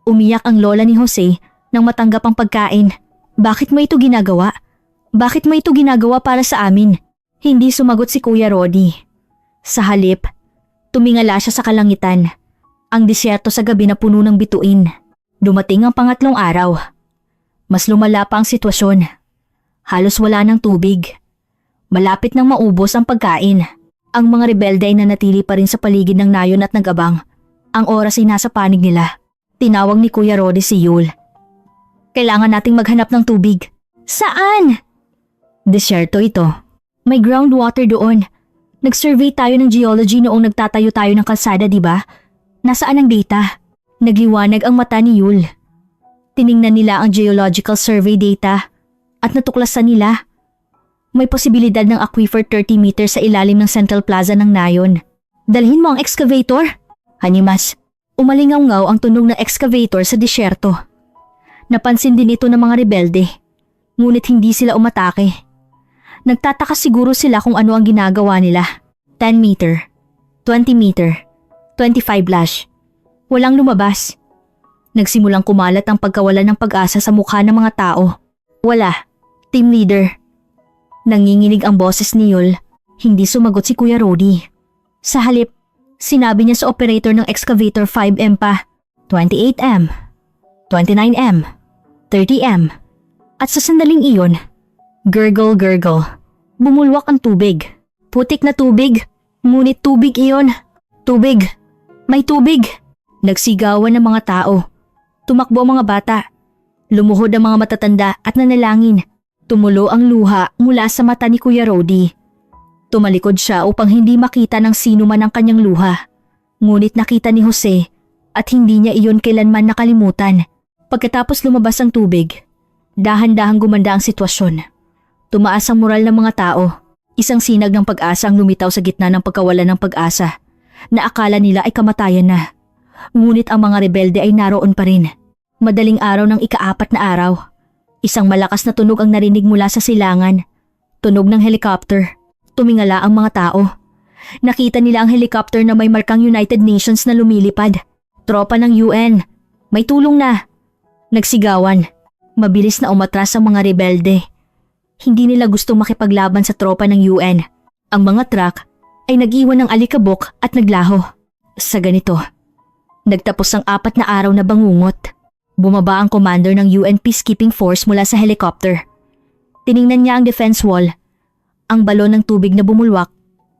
Umiyak ang lola ni Jose nang matanggap ang pagkain. Bakit mo ito ginagawa? Bakit mo ito ginagawa para sa amin? Hindi sumagot si Kuya Rodi. Sa halip, tumingala siya sa kalangitan. Ang disyerto sa gabi na puno ng bituin. Dumating ang pangatlong araw. Mas lumala pa ang sitwasyon. Halos wala ng tubig. Malapit nang maubos ang pagkain. Ang mga rebelde ay nanatili pa rin sa paligid ng nayon at nag-abang. Ang oras ay nasa panig nila. Tinawag ni Kuya Rodi si Yul. Kailangan nating maghanap ng tubig. Saan? Disyerto ito. May groundwater doon. Nag-survey tayo ng geology noong nagtatayo tayo ng kalsada, di ba? Nasaan ang data? Nagliwanag ang mata ni Yul. Tiningnan nila ang geological survey data at natuklasan nila. May posibilidad ng aquifer 30 meters sa ilalim ng Central Plaza ng nayon. Dalhin mo ang excavator? Hanimas, umalingaw-ngaw ang tunog ng excavator sa disyerto. Napansin din ito ng mga rebelde, ngunit hindi sila umatake. Nagtataka siguro sila kung ano ang ginagawa nila. 10 meter, 20 meter, 25 lash. Walang lumabas. Nagsimulang kumalat ang pagkawalan ng pag-asa sa mukha ng mga tao. Wala. Team leader. Nanginginig ang boses ni Yul. Hindi sumagot si Kuya Rodi. Sa halip, sinabi niya sa operator ng excavator 5M pa, 28M, 29M, 30M. At sa sandaling iyon, Gurgle, gurgle. Bumulwak ang tubig. Putik na tubig. Ngunit tubig iyon. Tubig. May tubig. Nagsigawan ng mga tao. Tumakbo ang mga bata. Lumuhod ang mga matatanda at nanalangin. Tumulo ang luha mula sa mata ni Kuya Rody. Tumalikod siya upang hindi makita ng sino man ang kanyang luha. Ngunit nakita ni Jose at hindi niya iyon kailanman nakalimutan. Pagkatapos lumabas ang tubig, dahan-dahang gumanda ang sitwasyon. Tumaas ang moral ng mga tao. Isang sinag ng pag-asa ang lumitaw sa gitna ng pagkawalan ng pag-asa na akala nila ay kamatayan na. Ngunit ang mga rebelde ay naroon pa rin. Madaling araw ng ika-4 na araw. Isang malakas na tunog ang narinig mula sa silangan. Tunog ng helicopter. Tumingala ang mga tao. Nakita nila ang helicopter na may markang United Nations na lumilipad. Tropa ng UN. May tulong na. Nagsigawan. Mabilis na umatras ang mga rebelde. Hindi nila gustong makipaglaban sa tropa ng UN. Ang mga truck ay nag-iwan ng alikabok at naglaho. Sa ganito, nagtapos ang 4 na araw na bangungot. Bumaba ang commander ng UN Peacekeeping Force mula sa helicopter. Tiningnan niya ang defense wall, ang balon ng tubig na bumulwak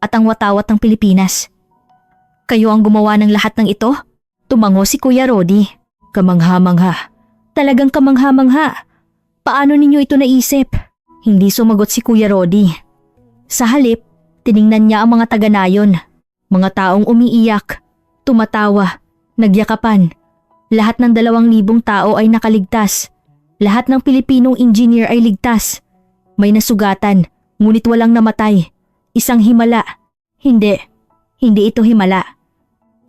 at ang watawat ng Pilipinas. Kayo ang gumawa ng lahat ng ito? Tumango si Kuya Rody. Kamangha-mangha. Talagang kamangha-mangha. Paano ninyo ito naisip? Hindi sumagot si Kuya Rody. Sa halip, tiningnan niya ang mga taga-nayon. Mga taong umiiyak, tumatawa, nagyakapan. Lahat ng 2,000 tao ay nakaligtas. Lahat ng Pilipinong engineer ay ligtas. May nasugatan, ngunit walang namatay. Isang himala. Hindi ito himala.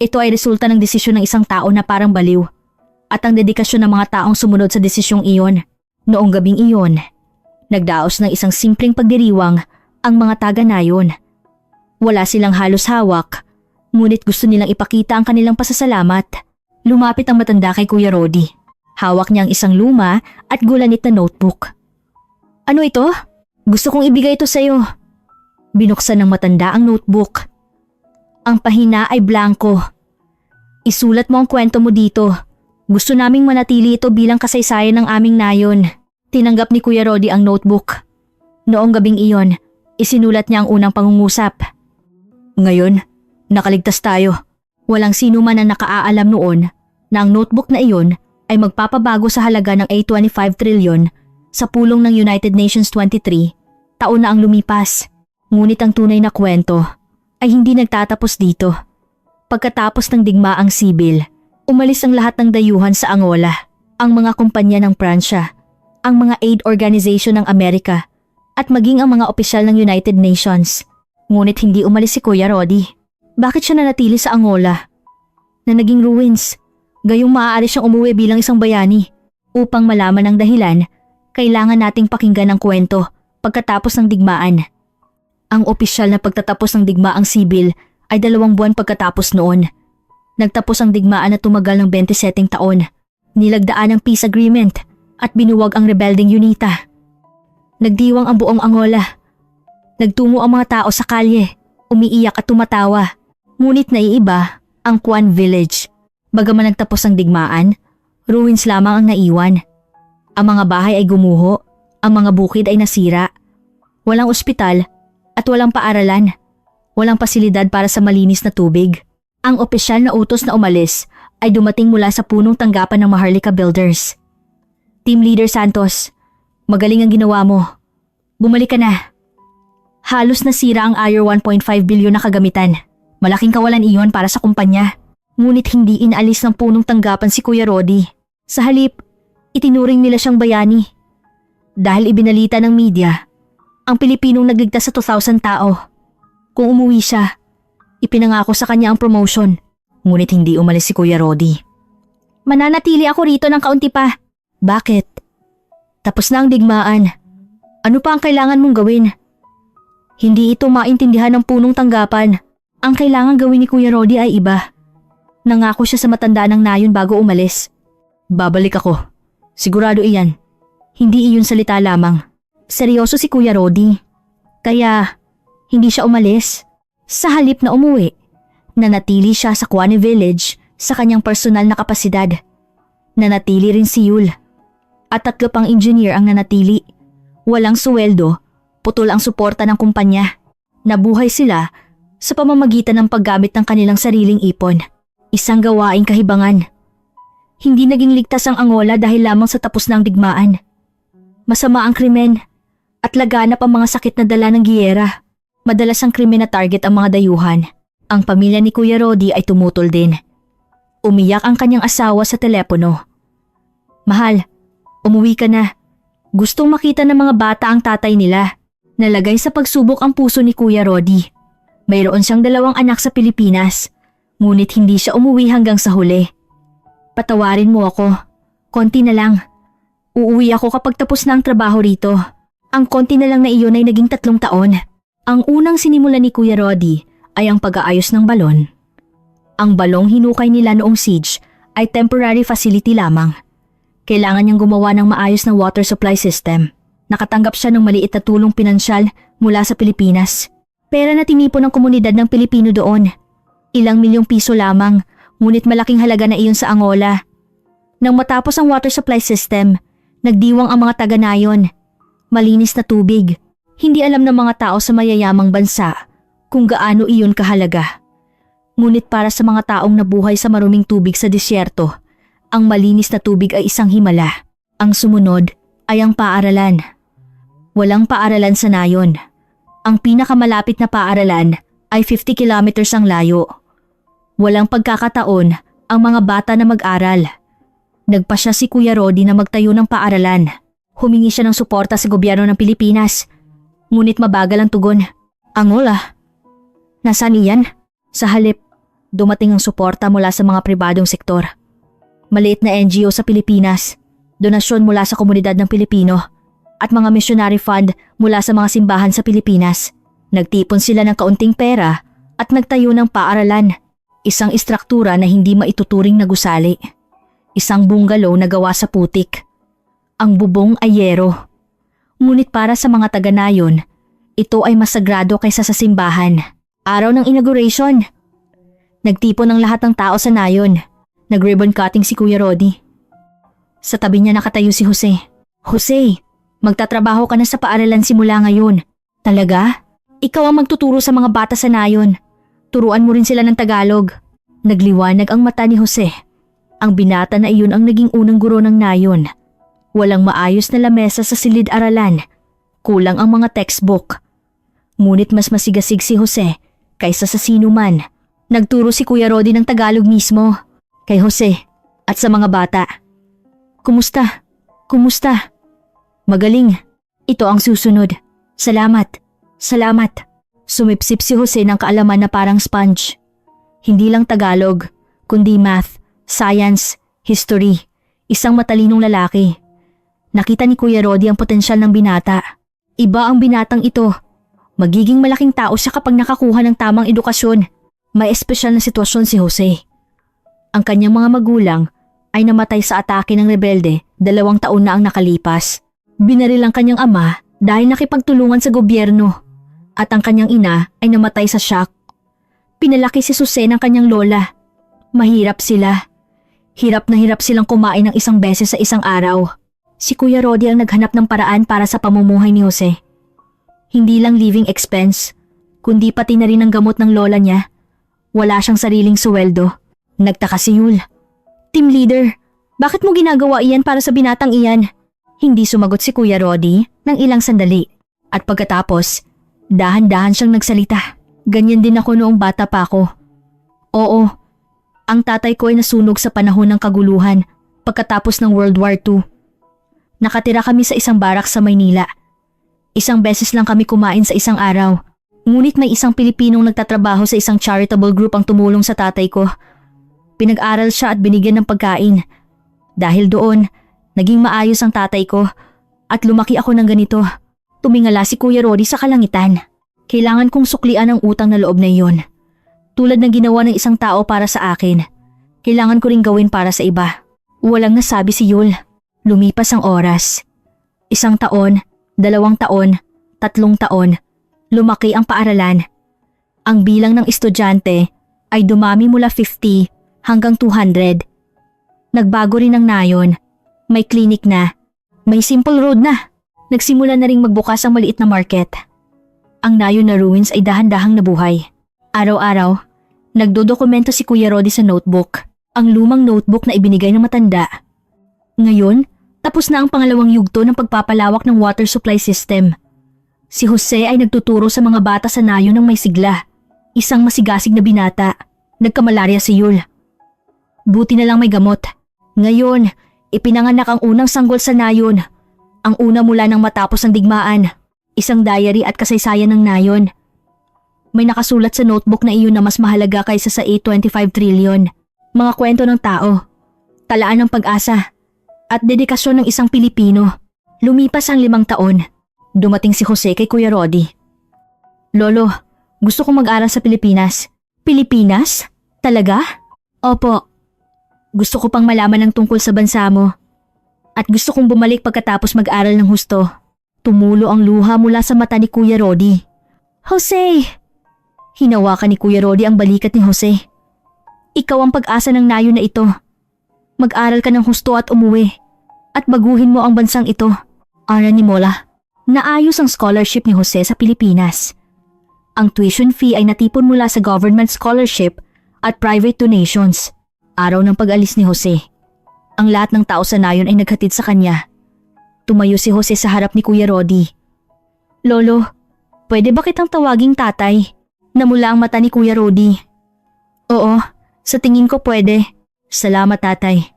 Ito ay resulta ng desisyon ng isang tao na parang baliw. At ang dedikasyon ng mga taong sumunod sa desisyong iyon. Noong gabing iyon, nagdaos ng isang simpleng pagdiriwang ang mga taga-nayon. Wala silang halos hawak, ngunit gusto nilang ipakita ang kanilang pasasalamat. Lumapit ang matanda kay Kuya Rody. Hawak niya ang isang luma at gulanit na notebook. Ano ito? Gusto kong ibigay ito sa iyo. Binuksan ng matanda ang notebook. Ang pahina ay blanco. Isulat mo ang kwento mo dito. Gusto naming manatili ito bilang kasaysayan ng aming nayon. Tinanggap ni Kuya Rody ang notebook. Noong gabing iyon, isinulat niya ang unang pangungusap. Ngayon, nakaligtas tayo. Walang sino man ang nakaaalam noon na ang notebook na iyon ay magpapabago sa halaga ng 825 trilyon sa pulong ng United Nations 23 taon na ang lumipas. Ngunit ang tunay na kwento ay hindi nagtatapos dito. Pagkatapos ng digmaang sibil, umalis ang lahat ng dayuhan sa Angola, ang mga kumpanya ng Pransya, ang mga aid organization ng Amerika, at maging ang mga opisyal ng United Nations. Ngunit hindi umalis si Kuya Rody. Bakit siya nanatili sa Angola? Na naging ruins, gayong maaari siyang umuwi bilang isang bayani. Upang malaman ang dahilan, kailangan nating pakinggan ang kwento pagkatapos ng digmaan. Ang opisyal na pagtatapos ng digmaang sibil ay 2 buwan pagkatapos noon. Nagtapos ang digmaan na tumagal ng 27 taon. Nilagdaan ang peace agreement at binuwag ang rebelding UNITA. Nagdiwang ang buong Angola. Nagtungo ang mga tao sa kalye, umiiyak at tumatawa. Ngunit naiiba ang Kwan Village. Bagaman nagtapos ang digmaan, ruins lamang ang naiwan. Ang mga bahay ay gumuho, ang mga bukid ay nasira. Walang ospital at walang paaralan. Walang pasilidad para sa malinis na tubig. Ang opisyal na utos na umalis ay dumating mula sa punong tanggapan ng Maharlika Builders. Team Leader Santos, magaling ang ginawa mo. Bumalik ka na. Halos nasira ang Ayer 1.5 bilyon na kagamitan. Malaking kawalan iyon para sa kumpanya. Ngunit hindi inaalis ng punong tanggapan si Kuya Rody. Sa halip, itinuring nila siyang bayani. Dahil ibinalita ng media, ang Pilipinong nagligtas sa 2,000 tao. Kung umuwi siya, ipinangako sa kanya ang promotion. Ngunit hindi umalis si Kuya Rody. Mananatili ako rito ng kaunti pa. Bakit? Tapos na ang digmaan. Ano pa ang kailangan mong gawin? Hindi ito maintindihan ng punong tanggapan. Ang kailangan gawin ni Kuya Rody ay iba. Nangako siya sa matanda ng nayon bago umalis. Babalik ako. Sigurado iyan. Hindi iyon salita lamang. Seryoso si Kuya Rody. Kaya, hindi siya umalis. Sa halip na umuwi, nanatili siya sa Kwane Village sa kanyang personal na kapasidad. Nanatili rin si Yul. At 3 pang engineer ang nanatili. Walang suweldo, putol ang suporta ng kumpanya. Nabuhay sila sa pamamagitan ng paggamit ng kanilang sariling ipon. Isang gawaing kahibangan. Hindi naging ligtas ang Angola dahil lamang sa tapos na ang digmaan. Masama ang krimen at laganap ang mga sakit na dala ng giyera. Madalas ang krimen na target ang mga dayuhan. Ang pamilya ni Kuya Rodi ay tumutol din. Umiyak ang kanyang asawa sa telepono. Mahal, umuwi ka na. Gustong makita ng mga bata ang tatay nila. Nalagay sa pagsubok ang puso ni Kuya Rodi. Mayroon siyang 2 anak sa Pilipinas, ngunit hindi siya umuwi hanggang sa huli. Patawarin mo ako. Konti na lang. Uuwi ako kapag tapos na ang trabaho rito. Ang konti na lang na iyon ay naging 3 taon. Ang unang sinimula ni Kuya Rodi ay ang pag-aayos ng balon. Ang balong hinukay nila noong siege ay temporary facility lamang. Kailangan niyang gumawa ng maayos na water supply system. Nakatanggap siya ng maliit na tulong pinansyal mula sa Pilipinas. Pera na tinipon ng komunidad ng Pilipino doon. Ilang milyong piso lamang, ngunit malaking halaga na iyon sa Angola. Nang matapos ang water supply system, nagdiwang ang mga taga-nayon. Malinis na tubig. Hindi alam ng mga tao sa mayayamang bansa kung gaano iyon kahalaga. Ngunit para sa mga taong nabuhay sa maruming tubig sa disyerto, ang malinis na tubig ay isang himala. Ang sumunod ay ang paaralan. Walang paaralan sa nayon. Ang pinakamalapit na paaralan ay 50 kilometers ang layo. Walang pagkakataon ang mga bata na mag-aral. Nagpasya si Kuya Rodi na magtayo ng paaralan. Humingi siya ng suporta sa gobyerno ng Pilipinas. Ngunit mabagal ang tugon. Angola, nasaan iyan? Sa halip, dumating ang suporta mula sa mga pribadong sektor. Maliit na NGO sa Pilipinas, donasyon mula sa komunidad ng Pilipino, at mga missionary fund mula sa mga simbahan sa Pilipinas. Nagtipon sila ng kaunting pera at nagtayo ng paaralan. Isang istruktura na hindi maituturing na gusali. Isang bungalow na gawa sa putik. Ang bubong ay yero. Ngunit para sa mga taga-nayon, ito ay mas sagrado kaysa sa simbahan. Araw ng inauguration. Nagtipon ang lahat ng tao sa nayon. Nag-ribbon cutting si Kuya Rodi. Sa tabi niya nakatayo si Jose. Jose, magtatrabaho ka na sa paaralan simula ngayon. Talaga? Ikaw ang magtuturo sa mga bata sa nayon. Turuan mo rin sila ng Tagalog. Nagliwanag ang mata ni Jose. Ang binata na iyon ang naging unang guro ng nayon. Walang maayos na lamesa sa silid-aralan. Kulang ang mga textbook. Ngunit mas masigasig si Jose kaysa sa sino man. Nagturo si Kuya Rodi ng Tagalog mismo. Kay Jose at sa mga bata. Kumusta? Kumusta? Magaling. Ito ang susunod. Salamat. Salamat. Sumipsip si Jose ng kaalaman na parang sponge. Hindi lang Tagalog, kundi math, science, history. Isang matalinong lalaki. Nakita ni Kuya Rodi ang potensyal ng binata. Iba ang binatang ito. Magiging malaking tao siya kapag nakakuha ng tamang edukasyon. May espesyal na sitwasyon si Jose. Ang kanyang mga magulang ay namatay sa atake ng rebelde 2 taon na ang nakalipas. Binaril ang kanyang ama dahil nakipagtulungan sa gobyerno. At ang kanyang ina ay namatay sa shock. Pinalaki si Jose ng kanyang lola. Mahirap sila. Hirap na hirap silang kumain ng 1 beses sa isang araw. Si Kuya Rodi ang naghanap ng paraan para sa pamumuhay ni Jose. Hindi lang living expense, kundi pati na rin ang gamot ng lola niya. Wala siyang sariling suweldo. Nagtaka si Yul. Team leader, bakit mo ginagawa iyan para sa binatang iyan? Hindi sumagot si Kuya Rodi ng ilang sandali. At pagkatapos, dahan-dahan siyang nagsalita. Ganyan din ako noong bata pa ako. Oo, ang tatay ko ay nasunog sa panahon ng kaguluhan pagkatapos ng World War II. Nakatira kami sa isang barak sa Maynila. 1 beses lang kami kumain sa isang araw. Ngunit may isang Pilipinong nagtatrabaho sa isang charitable group ang tumulong sa tatay ko. Pinag-aral siya at binigyan ng pagkain. Dahil doon, naging maayos ang tatay ko at lumaki ako ng ganito. Tumingala si Kuya Rodi sa kalangitan. Kailangan kong suklian ang utang na loob na iyon. Tulad ng ginawa ng isang tao para sa akin, kailangan ko ring gawin para sa iba. Walang nasabi si Yul. Lumipas ang oras. 1 taon, 2 taon, 3 taon. Lumaki ang paaralan. Ang bilang ng estudyante ay dumami mula 50 hanggang 200. Nagbago rin ang nayon. May clinic na. May simple road na. Nagsimula na ring magbukas ang maliit na market. Ang nayon na ruins ay dahan-dahang nabuhay. Araw-araw, nagdodokumento si Kuya Rodi sa notebook, ang lumang notebook na ibinigay ng matanda. Ngayon, tapos na ang pangalawang yugto ng pagpapalawak ng water supply system. Si Jose ay nagtuturo sa mga bata sa nayon ng may sigla. Isang masigasig na binata. Nagkamalarya si Yul. Buti na lang may gamot. Ngayon, ipinanganak ang unang sanggol sa nayon. Ang una mula nang matapos ang digmaan. Isang diary at kasaysayan ng nayon. May nakasulat sa notebook na iyon na mas mahalaga kaysa sa 825 trillion. Mga kwento ng tao. Talaan ng pag-asa. At dedikasyon ng isang Pilipino. Lumipas ang 5 taon. Dumating si Jose kay Kuya Rodi. Lolo, gusto kong mag-aral sa Pilipinas. Pilipinas? Talaga? Opo. Gusto ko pang malaman ng tungkol sa bansa mo. At gusto kong bumalik pagkatapos mag-aral ng husto. Tumulo ang luha mula sa mata ni Kuya Rodi. Jose! Hinawakan ni Kuya Rodi ang balikat ni Jose. Ikaw ang pag-asa ng nayon na ito. Mag-aral ka ng husto at umuwi. At baguhin mo ang bansang ito. Aral ni Mola. Naayos ang scholarship ni Jose sa Pilipinas. Ang tuition fee ay natipon mula sa government scholarship at private donations. Araw ng pag-alis ni Jose. Ang lahat ng tao sa nayon ay naghatid sa kanya. Tumayo si Jose sa harap ni Kuya Rodi. Lolo, pwede ba kitang tawaging tatay? Namula ang mata ni Kuya Rodi. Oo, sa tingin ko pwede. Salamat tatay.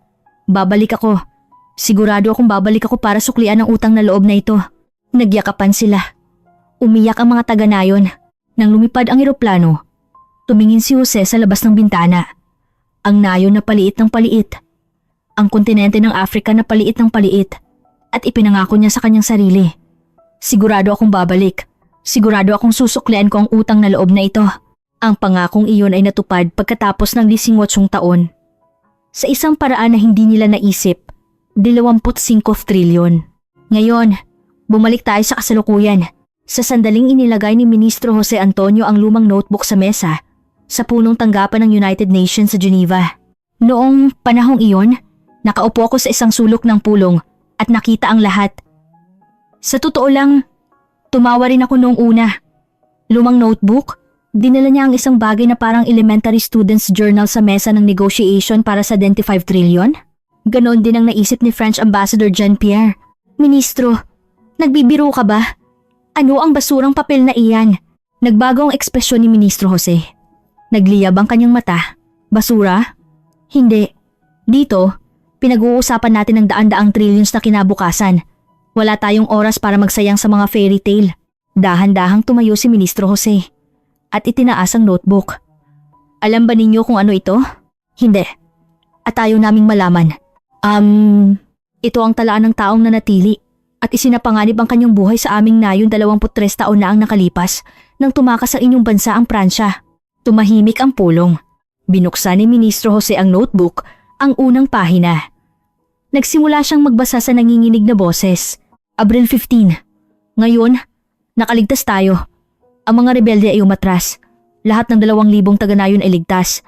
Babalik ako. Sigurado akong babalik ako para suklian ang utang na loob na ito. Nagyakapan sila. Umiyak ang mga taga-nayon. Nang lumipad ang eroplano, tumingin si Jose sa labas ng bintana. Ang nayon na paliit ng paliit. Ang kontinente ng Africa na paliit ng paliit. At ipinangako niya sa kanyang sarili. Sigurado akong babalik. Sigurado akong susuklian ko ang utang na loob na ito. Ang pangakong iyon ay natupad pagkatapos ng 18 taon. Sa isang paraan na hindi nila naisip, 25 trilyon. Ngayon, bumalik tayo sa kasalukuyan. Sa sandaling inilagay ni Ministro Jose Antonio ang lumang notebook sa mesa, sa punong tanggapan ng United Nations sa Geneva. Noong panahong iyon, nakaupo ako sa isang sulok ng pulong at nakita ang lahat. Sa totoo lang, tumawa rin ako noong una. Lumang notebook, dinala niya ang isang bagay na parang elementary student's journal sa mesa ng negotiation para sa 25 trillion. Ganon din ang naisip ni French Ambassador Jean-Pierre. Ministro, nagbibiro ka ba? Ano ang basurang papel na iyan? Nagbago ang ekspresyon ni Ministro Jose. Nagliyab ang kanyang mata. Basura? Hindi. Dito, pinag-uusapan natin ang daan-daang trillions na kinabukasan. Wala tayong oras para magsayang sa mga fairy tale. Dahan-dahang tumayo si Ministro Jose. At itinaas ang notebook. Alam ba ninyo kung ano ito? Hindi. At ayaw naming malaman. Ito ang talaan ng taong nanatili. At isinapanganib ang kanyang buhay sa aming nayon 23 taon na ang nakalipas nang tumakas sa inyong bansa ang Pransya. Tumahimik ang pulong. Binuksan ni Ministro Jose ang notebook, ang unang pahina. Nagsimula siyang magbasa sa nanginginig na boses. Abril 15. Ngayon, nakaligtas tayo. Ang mga rebelde ay umatras. Lahat ng 2,000 taga-nayon ay ligtas.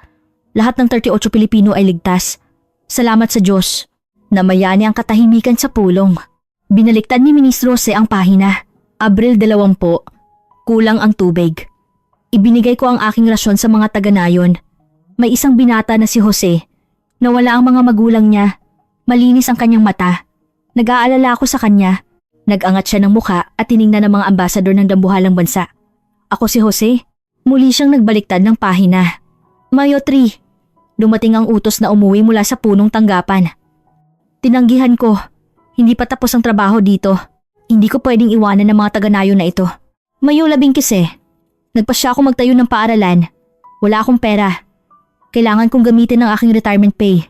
Lahat ng 38 Pilipino ay ligtas. Salamat sa Diyos. Namayani ang katahimikan sa pulong. Binaliktad ni Ministro Jose ang pahina. Abril 20. Kulang ang tubig. Ibinigay ko ang aking rasyon sa mga taga-nayon. May isang binata na si Jose. Nawala ang mga magulang niya. Malinis ang kanyang mata. Nag-aalala ako sa kanya. Nag-angat siya ng muka at tiningnan ng mga ambasador ng dambuhalang bansa. Ako si Jose. Muli siyang nagbaliktad ng pahina. Mayo 3. Dumating ang utos na umuwi mula sa punong tanggapan. Tinanggihan ko. Hindi pa tapos ang trabaho dito. Hindi ko pwedeng iwanan ng mga taga-nayon na ito. Mayo 11. Nagpasya ako magtayo ng paaralan. Wala akong pera. Kailangan kong gamitin ang aking retirement pay.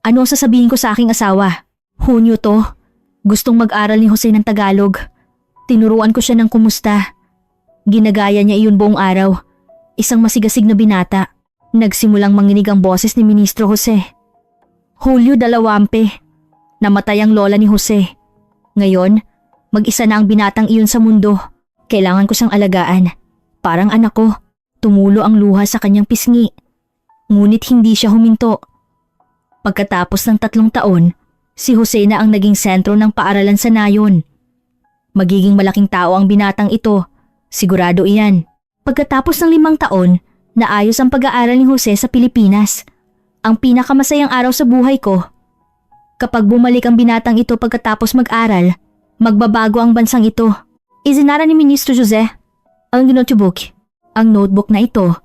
Ano ang sasabihin ko sa aking asawa? Hunyo to. Gustong mag-aral ni Jose ng Tagalog. Tinuruan ko siya ng kumusta. Ginagaya niya iyon buong araw. Isang masigasig na binata. Nagsimulang manginig ang boses ni Ministro Jose. Hulyo 20. Namatay ang lola ni Jose. Ngayon, mag-isa na ang binatang iyon sa mundo. Kailangan ko siyang alagaan. Parang anak ko. Tumulo ang luha sa kanyang pisngi. Ngunit hindi siya huminto. Pagkatapos ng 3 taon, si Jose na ang naging sentro ng paaralan sa nayon. Magiging malaking tao ang binatang ito. Sigurado iyan. Pagkatapos ng 5 taon, naayos ang pag-aaral ni Jose sa Pilipinas. Ang pinakamasayang araw sa buhay ko. Kapag bumalik ang binatang ito pagkatapos mag-aral, magbabago ang bansang ito. Isinara ni Ministro Jose ang notebook. Ang notebook na ito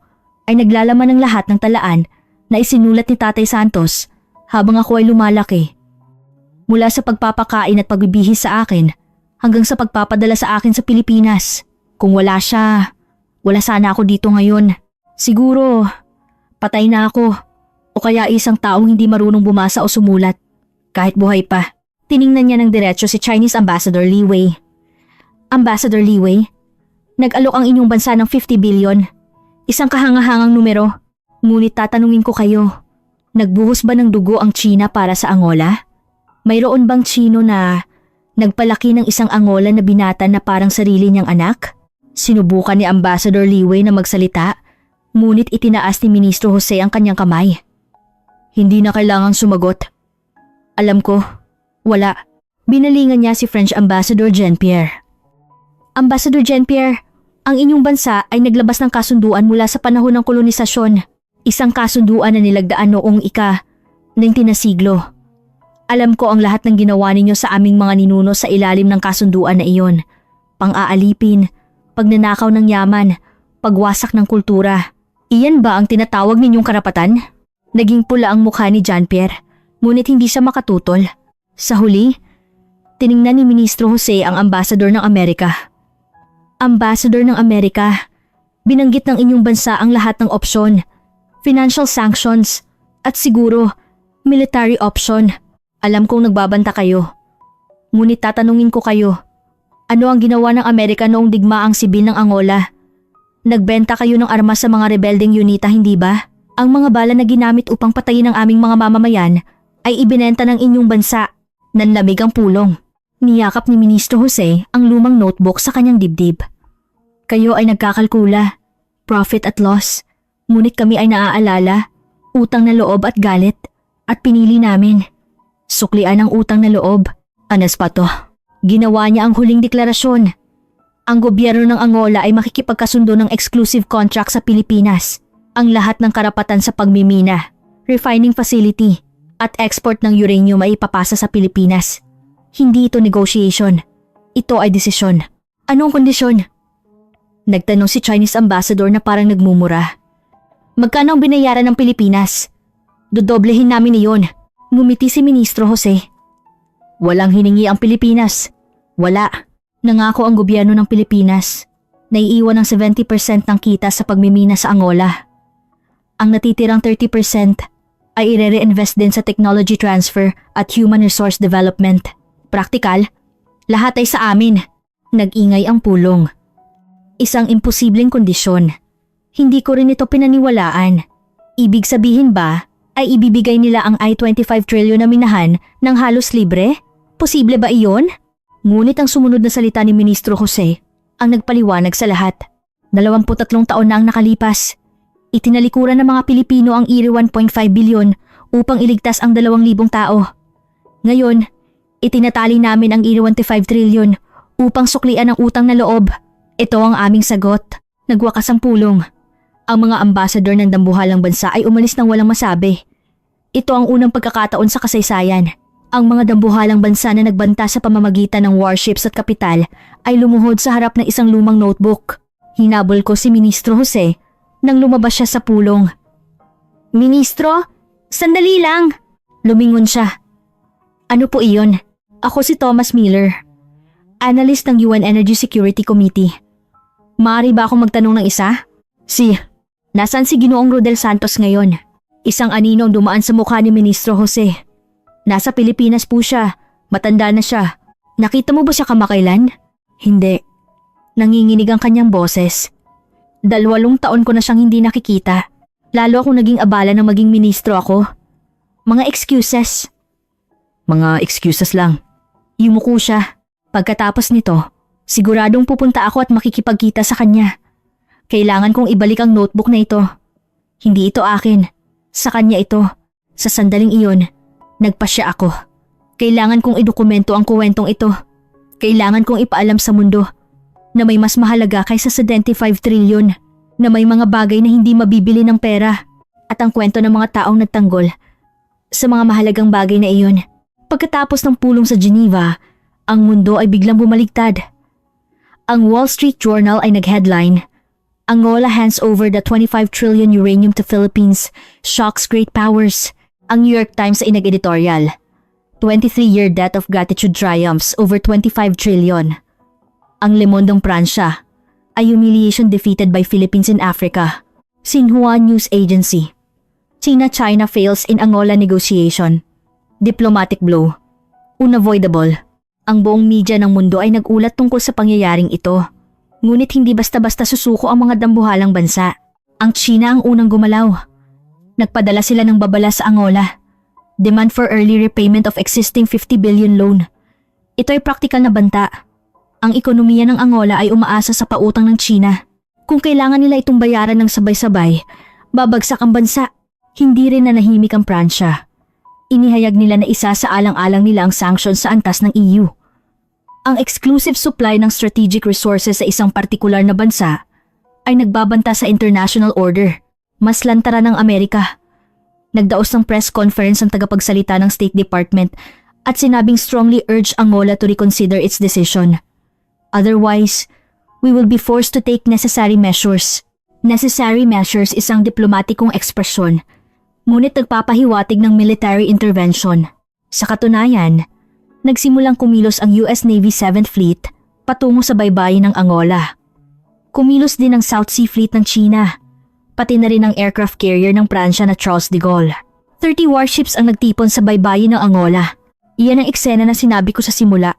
ay naglalaman ng lahat ng talaan na isinulat ni Tatay Santos habang ako ay lumalaki. Mula sa pagpapakain at pagbibihis sa akin hanggang sa pagpapadala sa akin sa Pilipinas. Kung wala siya, wala sana ako dito ngayon. Siguro, patay na ako o kaya isang taong hindi marunong bumasa o sumulat. Kahit buhay pa. Tiningnan niya ng diretso si Chinese Ambassador Li Wei. Ambassador Li Wei, nag-alok ang inyong bansa ng 50 billion. Isang kahangahangang numero. Ngunit tatanungin ko kayo, nagbuhos ba ng dugo ang China para sa Angola? Mayroon bang Chino na nagpalaki ng isang Angola na binata na parang sarili niyang anak? Sinubukan ni Ambassador Li Wei na magsalita, ngunit itinaas ni Ministro Jose ang kanyang kamay. Hindi na kailangang sumagot. Alam ko, wala. Binalingan niya si French Ambassador Jean-Pierre. Ambassador Jean-Pierre, ang inyong bansa ay naglabas ng kasunduan mula sa panahon ng kolonisasyon. Isang kasunduan na nilagdaan noong ika-19 na siglo. Alam ko ang lahat ng ginawa ninyo sa aming mga ninuno sa ilalim ng kasunduan na iyon. Pang-aalipin, pagnanakaw ng yaman, pagwasak ng kultura. Iyan ba ang tinatawag ninyong karapatan? Naging pula ang mukha ni Jean-Pierre, ngunit hindi siya makatutol. Sa huli, tiningnan ni Ministro Jose ang Ambassador ng Amerika. Ambassador ng Amerika, binanggit ng inyong bansa ang lahat ng opsyon. Financial sanctions, at siguro, military option. Alam kong nagbabanta kayo. Ngunit tatanungin ko kayo, ano ang ginawa ng Amerika noong digmaang sibil ng Angola? Nagbenta kayo ng armas sa mga rebelding UNITA, hindi ba? Ang mga bala na ginamit upang patayin ang aming mga mamamayan ay ibinenta ng inyong bansa. Nanlamig ang pulong. Niyakap ni Ministro Jose ang lumang notebook sa kanyang dibdib. Kayo ay nagkakalkula, profit at loss. Ngunit kami ay naaalala, utang na loob at galit, at pinili namin. Suklian ang utang na loob. Anas pa to. Ginawa niya ang huling deklarasyon. Ang gobyerno ng Angola ay makikipagkasundo ng exclusive contract sa Pilipinas. Ang lahat ng karapatan sa pagmimina, refining facility, at export ng uranium ay ipapasa sa Pilipinas. Hindi ito negotiation. Ito ay desisyon. Anong kondisyon? Nagtanong si Chinese Ambassador na parang nagmumura. Magkano ang binayaran ng Pilipinas? Dodoblehin namin iyon. Ngumiti si Ministro Jose. Walang hiningi ang Pilipinas. Wala. Nangako ang gobyerno ng Pilipinas. Naiiwan ang 70% ng kita sa pagmimina sa Angola. Ang natitirang 30% ay ire-reinvest din sa technology transfer at human resource development. Praktikal, lahat ay sa amin. Nag-ingay ang pulong. Isang imposibleng kondisyon. Hindi ko rin ito pinaniwalaan. Ibig sabihin ba ay ibibigay nila ang I-25 trillion na minahan ng halos libre? Posible ba iyon? Ngunit ang sumunod na salita ni Ministro Jose ang nagpaliwanag sa lahat. 23 taon na ang nakalipas. Itinalikuran ng mga Pilipino ang IRI 1.5 billion upang iligtas ang 2,000 tao. Ngayon, itinatali namin ang IRI 1.5 trillion upang suklian ang utang na loob. Ito ang aming sagot. Nagwakas ang pulong. Ang mga ambassador ng dambuhalang bansa ay umalis nang walang masabi. Ito ang unang pagkakataon sa kasaysayan. Ang mga dambuhalang bansa na nagbanta sa pamamagitan ng warships at kapital ay lumuhod sa harap ng isang lumang notebook. Hinabol ko si Ministro Jose nang lumabas siya sa pulong. Ministro, sandali lang! Lumingon siya. Ano po iyon? Ako si Thomas Miller, analyst ng UN Energy Security Committee. Maaari ba akong magtanong ng isa? Nasaan si Ginoong Rodel Santos ngayon? Isang anino ang dumaan sa mukha ni Ministro Jose. Nasa Pilipinas po siya. Matanda na siya. Nakita mo ba siya kamakailan? Hindi. Nanginginig ang kanyang boses. 2 taon ko na siyang hindi nakikita. Lalo akong naging abala nang maging ministro ako. Mga excuses. Mga excuses lang. Yumuko siya. Pagkatapos nito, siguradong pupunta ako at makikipagkita sa kanya. Kailangan kong ibalik ang notebook na ito. Hindi ito akin. Sa kanya ito. Sa sandaling iyon, nagpasya ako. Kailangan kong idokumento ang kuwentong ito. Kailangan kong ipaalam sa mundo na may mas mahalaga kaysa sa 25 trilyon, na may mga bagay na hindi mabibili ng pera, at ang kwento ng mga taong nagtanggol sa mga mahalagang bagay na iyon. Pagkatapos ng pulong sa Geneva, ang mundo ay biglang bumaligtad. Ang Wall Street Journal ay nag-headline, Angola hands over the 25 trillion uranium to Philippines, shocks great powers. Ang New York Times ay nag-editorial, 23-year debt of gratitude triumphs over 25 trillion. Ang Le Monde ng Pransya, a humiliation defeated by Philippines in Africa. Xinhua News Agency, China fails in Angola negotiation. Diplomatic blow. Unavoidable. Ang buong media ng mundo ay nagulat tungkol sa pangyayaring ito. Ngunit hindi basta-basta susuko ang mga dambuhalang bansa. Ang China ang unang gumalaw. Nagpadala sila ng babala sa Angola. Demand for early repayment of existing 50 billion loan. Ito ay praktikal na banta. Ang ekonomiya ng Angola ay umaasa sa pautang ng China. Kung kailangan nila itong bayaran ng sabay-sabay, babagsak ang bansa. Hindi rin nanahimik ang Pransya. Inihayag nila na isa sa alang-alang nila ang sanctions sa antas ng EU. Ang exclusive supply ng strategic resources sa isang partikular na bansa ay nagbabanta sa international order. Mas lantaran ng Amerika. Nagdaos ng press conference ang tagapagsalita ng State Department at sinabing strongly urge Angola to reconsider its decision. Otherwise, we will be forced to take necessary measures. Necessary measures isang diplomatikong ekspresyon, ngunit nagpapahiwatig ng military intervention. Sa katunayan, nagsimulang kumilos ang US Navy 7th Fleet patungo sa baybayin ng Angola. Kumilos din ang South Sea Fleet ng China, pati na rin ang aircraft carrier ng Pransya na Charles de Gaulle. 30 warships ang nagtipon sa baybayin ng Angola. Iyan ang eksena na sinabi ko sa simula.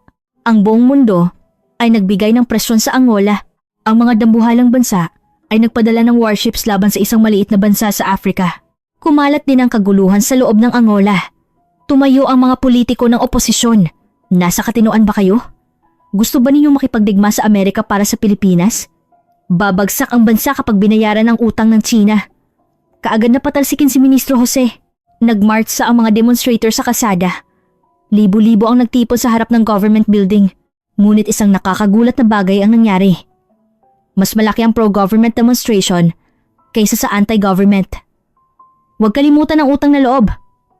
Ang buong mundo ay nagbigay ng presyon sa Angola. Ang mga dambuhalang bansa ay nagpadala ng warships laban sa isang maliit na bansa sa Africa. Kumalat din ang kaguluhan sa loob ng Angola. Tumayo ang mga politiko ng oposisyon. Nasa katinoan ba kayo? Gusto ba ninyong makipagdigma sa Amerika para sa Pilipinas? Babagsak ang bansa kapag binayaran ang utang ng China. Kaagad na patalsikin si Ministro Jose. Nagmarch sa ang mga demonstrator sa kalsada. Libo-libo ang nagtipon sa harap ng government building. Ngunit isang nakakagulat na bagay ang nangyari. Mas malaki ang pro-government demonstration kaysa sa anti-government. Huwag kalimutan ang utang na loob.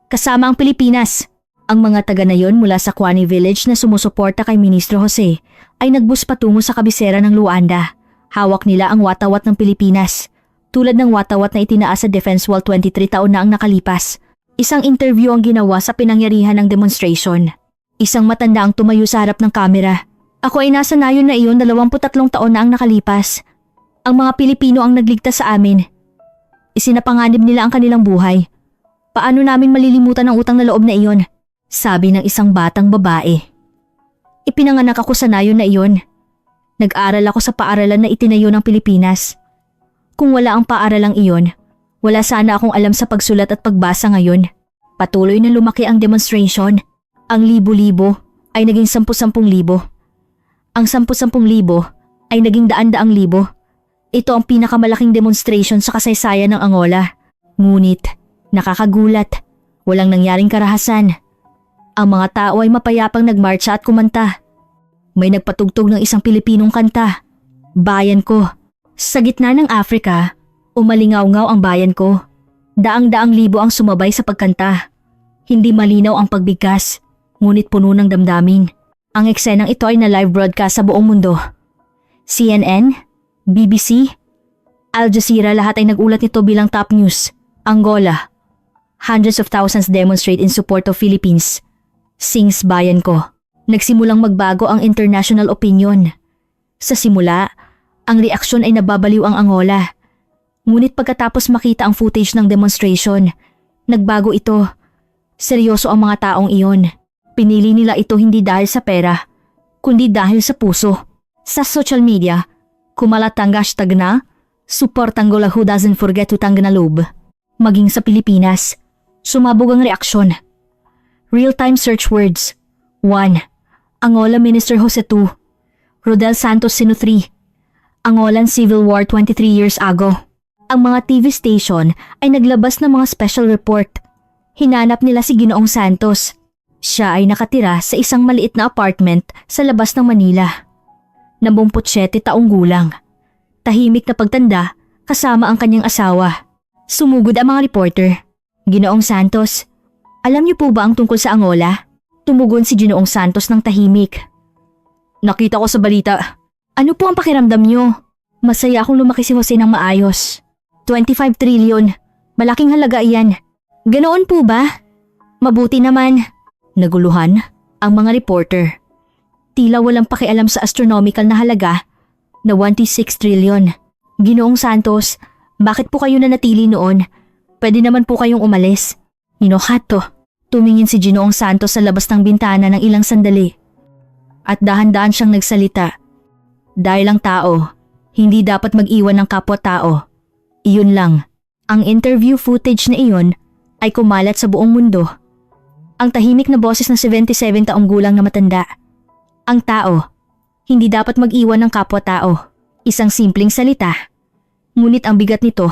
Kasama ang Pilipinas. Ang mga taga na yon mula sa Kwani Village na sumusuporta kay Ministro Jose ay nagbus patungo sa kabisera ng Luanda. Hawak nila ang watawat ng Pilipinas, tulad ng watawat na itinaas sa Defense Wall 23 taon na ang nakalipas. Isang interview ang ginawa sa pinangyarihan ng demonstration. Isang matanda ang tumayo sa harap ng kamera. Ako ay nasa nayon na iyon 23 taon na ang nakalipas. Ang mga Pilipino ang nagligtas sa amin. Isinapanganib nila ang kanilang buhay. Paano namin malilimutan ang utang na loob na iyon? Sabi ng isang batang babae. Ipinanganak ako sa nayon na iyon. Nag-aral ako sa paaralan na itinayo ng Pilipinas. Kung wala ang paaralang iyon, wala sana akong alam sa pagsulat at pagbasa ngayon. Patuloy na lumaki ang demonstration. Ang libo-libo ay naging 10,000 libo. Ang 10,000 libo ay naging daan-daang libo. Ito ang pinakamalaking demonstration sa kasaysayan ng Angola. Ngunit, nakakagulat, walang nangyaring karahasan. Ang mga tao ay mapayapang nagmarcha at kumanta. May nagpatugtog ng isang Pilipinong kanta, Bayan Ko. Sa gitna ng Africa, umalingaw-ngaw ang bayan ko. Daang-daang libo ang sumabay sa pagkanta. Hindi malinaw ang pagbigkas, ngunit puno ng damdamin. Ang eksenang ito ay na-live broadcast sa buong mundo. CNN, BBC, Al Jazeera lahat ay nagulat nito bilang top news. Angola. Hundreds of thousands demonstrate in support of Philippines. Sings Bayan Ko. Nagsimulang magbago ang international opinion. Sa simula, ang reaksyon ay nababaliw ang Angola. Ngunit pagkatapos makita ang footage ng demonstration, nagbago ito. Seryoso ang mga taong iyon. Pinili nila ito hindi dahil sa pera, kundi dahil sa puso. Sa social media, kumalat ang hashtag na Support Angola who doesn't forget utang na loob. Maging sa Pilipinas, sumabog ang reaksyon. Real-time search words. 1. Angola Minister Jose 2. Rodel Santos Sino 3. Angolan Civil War 23 years ago. Ang mga TV station ay naglabas ng mga special report. Hinanap nila si Ginoong Santos. Siya ay nakatira sa isang maliit na apartment sa labas ng Manila. 27 taong gulang. Tahimik na pagtanda kasama ang kanyang asawa. Sumugod ang mga reporter. Ginoong Santos, alam niyo po ba ang tungkol sa Angola? Tumugon si Ginoong Santos ng tahimik. Nakita ko sa balita. Ano po ang pakiramdam niyo? Masaya akong lumaki si Jose ng maayos. 25 trillion. Malaking halaga iyan. Ganoon po ba? Mabuti naman. Naguluhan ang mga reporter. Tila walang pakialam sa astronomical na halaga na 26 trillion. Ginoong Santos, bakit po kayo nanatili noon? Pwede naman po kayong umalis. Inohato. Tumingin si Ginoong Santos sa labas ng bintana ng ilang sandali. At dahan-dahan siyang nagsalita. Dahil ang tao, hindi dapat mag-iwan ng kapwa-tao. Iyon lang. Ang interview footage na iyon ay kumalat sa buong mundo. Ang tahimik na boses ng 77 taong gulang na matanda. Ang tao, hindi dapat mag-iwan ng kapwa-tao. Isang simpleng salita. Ngunit ang bigat nito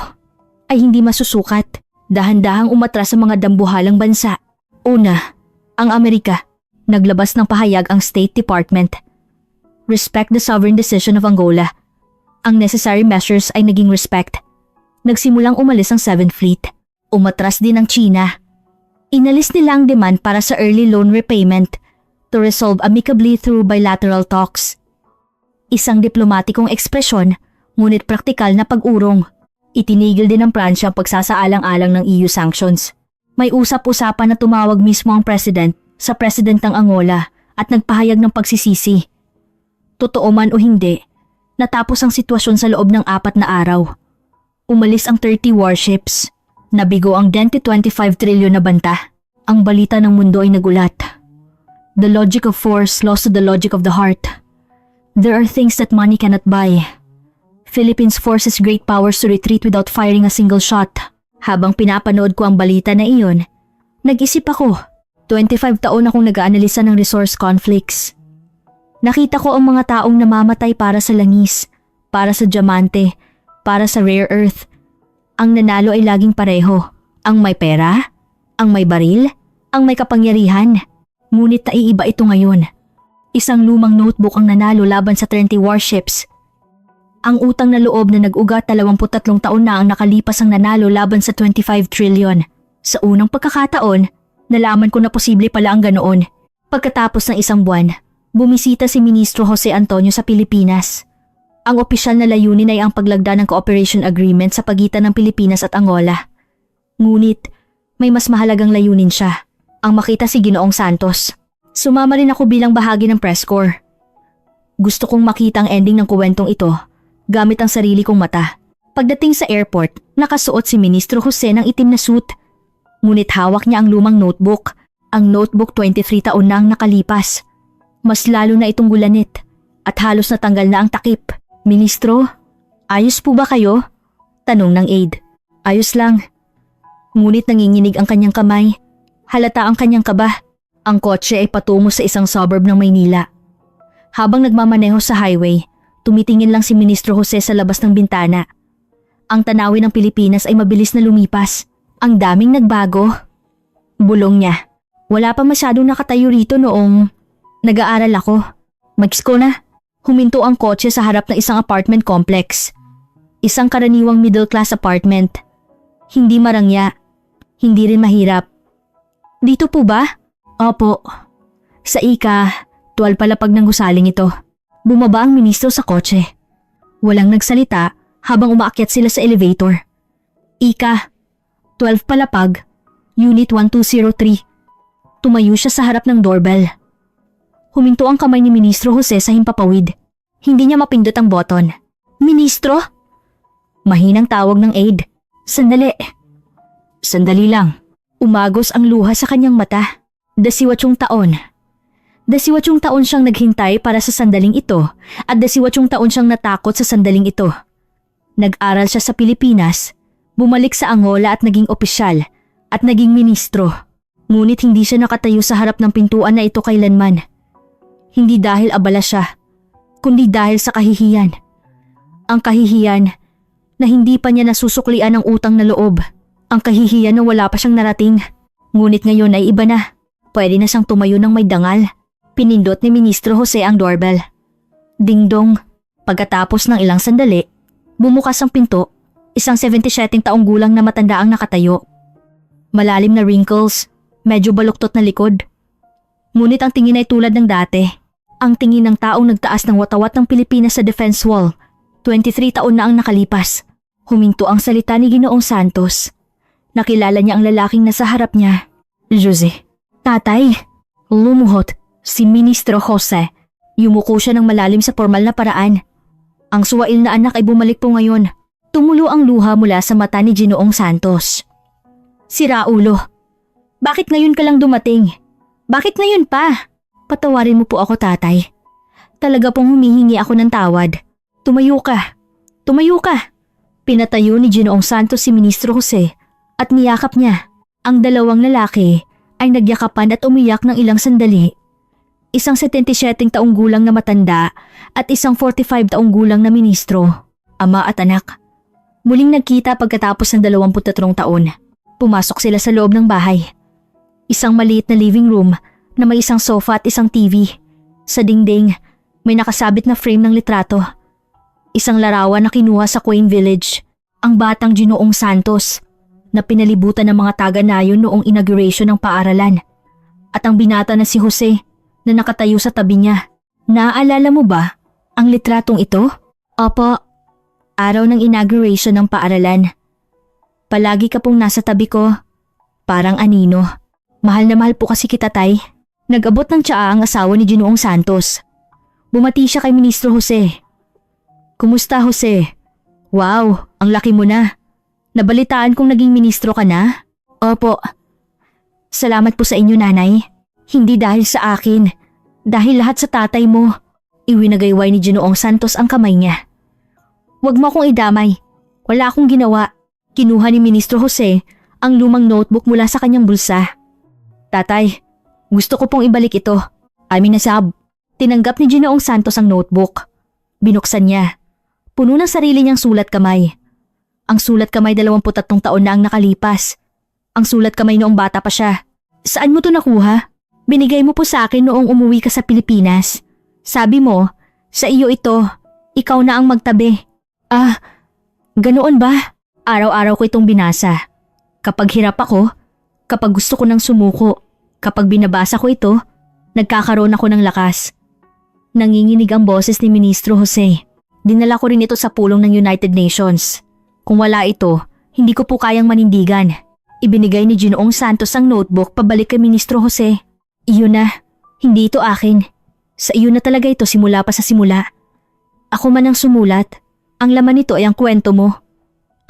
ay hindi masusukat. Dahan-dahang umatras sa mga dambuhalang bansa. Una, ang Amerika. Naglabas ng pahayag ang State Department. Respect the sovereign decision of Angola. Ang necessary measures ay naging respect. Nagsimulang umalis ang 7th Fleet. Umatras din ang China. Inalis nila ang demand para sa early loan repayment to resolve amicably through bilateral talks. Isang diplomatikong ekspresyon, ngunit praktikal na pag-urong. Itinigil din ng Pransya ang pagsasaalang-alang ng EU sanctions. May usap-usapan na tumawag mismo ang president sa president ng Angola at nagpahayag ng pagsisisi. Totoo man o hindi, natapos ang sitwasyon sa loob ng 4 na araw. Umalis ang 30 warships. Nabigo ang 25 trilyon na banta. Ang balita ng mundo ay nagulat. The logic of force lost to the logic of the heart. There are things that money cannot buy. Philippines forces great powers to retreat without firing a single shot. Habang pinapanood ko ang balita na iyon, nag-isip ako. 25 taon akong nag-aanalisa ng resource conflicts. Nakita ko ang mga taong namamatay para sa langis, para sa diamante, para sa rare earth. Ang nanalo ay laging pareho. Ang may pera, ang may baril, ang may kapangyarihan. Ngunit naiiba ito ngayon. Isang lumang notebook ang nanalo laban sa 30 warships. Ang utang na loob na nag-ugat 23 taon na ang nakalipas ang nanalo laban sa 25 trillion. Sa unang pagkakataon, nalaman ko na posible pala ang ganoon. Pagkatapos ng isang buwan, bumisita si Ministro Jose Antonio sa Pilipinas. Ang opisyal na layunin ay ang paglagda ng cooperation agreement sa pagitan ng Pilipinas at Angola. Ngunit, may mas mahalagang layunin siya, ang makita si Ginoong Santos. Sumama rin ako bilang bahagi ng press corps. Gusto kong makita ang ending ng kuwentong ito, gamit ang sarili kong mata. Pagdating sa airport, nakasuot si Ministro Jose ng itim na suit. Ngunit hawak niya ang lumang notebook. Ang notebook 23 taon na ang nakalipas. Mas lalo na itong gulanit at halos natanggal na ang takip. Ministro, ayos po ba kayo? Tanong ng aide. Ayos lang. Ngunit nanginginig ang kanyang kamay. Halata ang kanyang kaba. Ang kotse ay patungo sa isang suburb ng Maynila. Habang nagmamaneho sa highway, tumitingin lang si Ministro Jose sa labas ng bintana. Ang tanawin ng Pilipinas ay mabilis na lumipas. Ang daming nagbago. Bulong niya. Wala pa masyadong nakatayo rito noong nag-aaral ako. Mag-isko na. Huminto ang kotse sa harap ng isang apartment complex. Isang karaniwang middle-class apartment. Hindi marangya. Hindi rin mahirap. Dito po ba? Opo. Sa ika-12 palapag ng gusaling ito. Bumaba ang ministro sa kotse. Walang nagsalita habang umaakyat sila sa elevator. Ika-12 palapag, Unit 1203. Tumayo siya sa harap ng doorbell. Huminto ang kamay ni Ministro Jose sa himpapawid. Hindi niya mapindot ang button. Ministro? Mahinang tawag ng aide. Sandali. Sandali lang. Umagos ang luha sa kanyang mata. 18 taon. 18 taon siyang naghintay para sa sandaling ito at 18 taon siyang natakot sa sandaling ito. Nag-aral siya sa Pilipinas, bumalik sa Angola at naging opisyal at naging ministro. Ngunit hindi siya nakatayo sa harap ng pintuan na ito kailanman. Hindi dahil abala siya, kundi dahil sa kahihiyan. Ang kahihiyan na hindi pa niya nasusuklian ang utang na loob. Ang kahihiyan na wala pa siyang narating. Ngunit ngayon ay iba na. Pwede na siyang tumayo ng may dangal. Pinindot ni Ministro Jose ang doorbell. Ding-dong. Pagkatapos ng ilang sandali, bumukas ang pinto. Isang 77 taong gulang na matanda ang nakatayo. Malalim na wrinkles, medyo baluktot na likod. Ngunit ang tingin ay tulad ng dati. Ang tingin ng taong nagtaas ng watawat ng Pilipinas sa defense wall. 23 taon na ang nakalipas. Huminto ang salita ni Ginoong Santos. Nakilala niya ang lalaking nasa harap niya. Jose. Tatay. Lumuhot si Ministro Jose. Yumuko siya ng malalim sa formal na paraan. Ang suwail na anak ay bumalik po ngayon. Tumulo ang luha mula sa mata ni Ginoong Santos. Sira ulo. Bakit ngayon ka lang dumating? Bakit ngayon pa? Patawarin mo po ako, tatay. Talaga pong humihingi ako ng tawad. Tumayo ka. Tumayo ka. Pinatayo ni Ginoong Santos si Ministro Jose at niyakap niya. Ang dalawang lalaki ay nagyakapan at umiyak ng ilang sandali. Isang 77 taong gulang na matanda at isang 45 taong gulang na ministro, ama at anak. Muling nagkita pagkatapos ng 23 taon. Pumasok sila sa loob ng bahay. Isang maliit na living room na may isang sofa at isang TV. Sa dingding, may nakasabit na frame ng litrato. Isang larawan na kinuha sa Quain Village, ang batang Ginoong Santos na pinalibutan ng mga taga-nayon noong inauguration ng paaralan. At ang binata na si Jose na nakatayo sa tabi niya. Naaalala mo ba ang litratong ito? Opo. Araw ng inauguration ng paaralan. Palagi ka pong nasa tabi ko. Parang anino. Mahal na mahal po kasi kita, tay. Nag-abot ng tsaa ang asawa ni Ginoong Santos. Bumati siya kay Ministro Jose. Kumusta, Jose? Wow, ang laki mo na. Nabalitaan kong naging ministro ka na? Opo. Salamat po sa inyo, nanay. Hindi dahil sa akin. Dahil lahat sa tatay mo. Iwinagayway ni Ginoong Santos ang kamay niya. Huwag mo akong idamay. Wala akong ginawa. Kinuha ni Ministro Jose ang lumang notebook mula sa kanyang bulsa. Tatay, gusto ko pong ibalik ito. Amin na sab. Tinanggap ni Ginoong Santos ang notebook. Binuksan niya. Puno ng sarili niyang sulat kamay. Ang sulat kamay 23 taon na ang nakalipas. Ang sulat kamay noong bata pa siya. Saan mo to nakuha? Binigay mo po sa akin noong umuwi ka sa Pilipinas. Sabi mo, sa iyo ito. Ikaw na ang magtabi. Ah, ganoon ba? Araw-araw ko itong binasa. Kapag hirap ako, kapag gusto ko ng sumuko, kapag binabasa ko ito, nagkakaroon ako ng lakas. Nanginginig ang boses ni Ministro Jose. Dinala ko rin ito sa pulong ng United Nations. Kung wala ito, hindi ko po kayang manindigan. Ibinigay ni Ginoong Santos ang notebook pabalik kay Ministro Jose. Iyon na, hindi ito akin. Sa iyo na talaga ito simula pa sa simula. Ako man ang sumulat. Ang laman nito ay ang kwento mo.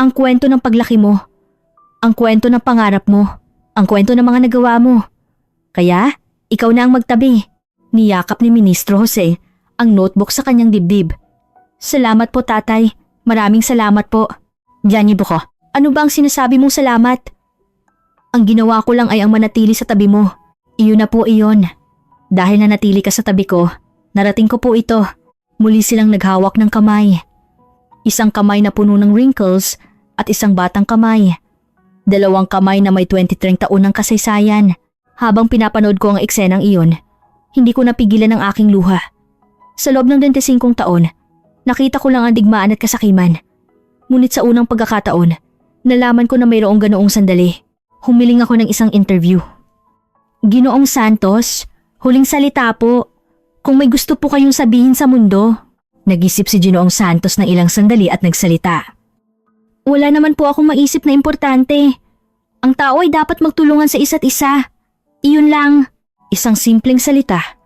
Ang kwento ng paglaki mo. Ang kwento ng pangarap mo. Ang kwento ng mga nagawa mo. Kaya, ikaw na ang magtabi. Niyakap ni Ministro Jose ang notebook sa kanyang dibdib. Salamat po, tatay. Maraming salamat po. Diyan ko. Ano ba ang sinasabi mong salamat? Ang ginawa ko lang ay ang manatili sa tabi mo. Iyon na po iyon. Dahil nanatili ka sa tabi ko, narating ko po ito. Muli silang naghawak ng kamay. Isang kamay na puno ng wrinkles at isang batang kamay. Dalawang kamay na may 23 taon ng kasaysayan. Habang pinapanood ko ang eksenang iyon, hindi ko napigilan ang aking luha. Sa loob ng 25 taon, nakita ko lang ang digmaan at kasakiman. Ngunit sa unang pagkakataon, nalaman ko na mayroong ganoong sandali. Humiling ako ng isang interview. Ginoong Santos, huling salita po. Kung may gusto po kayong sabihin sa mundo. Nag-isip si Ginoong Santos ng ilang sandali at nagsalita. Wala naman po akong maisip na importante. Ang tao ay dapat magtulungan sa isa't isa. Iyon lang. Isang simpleng salita.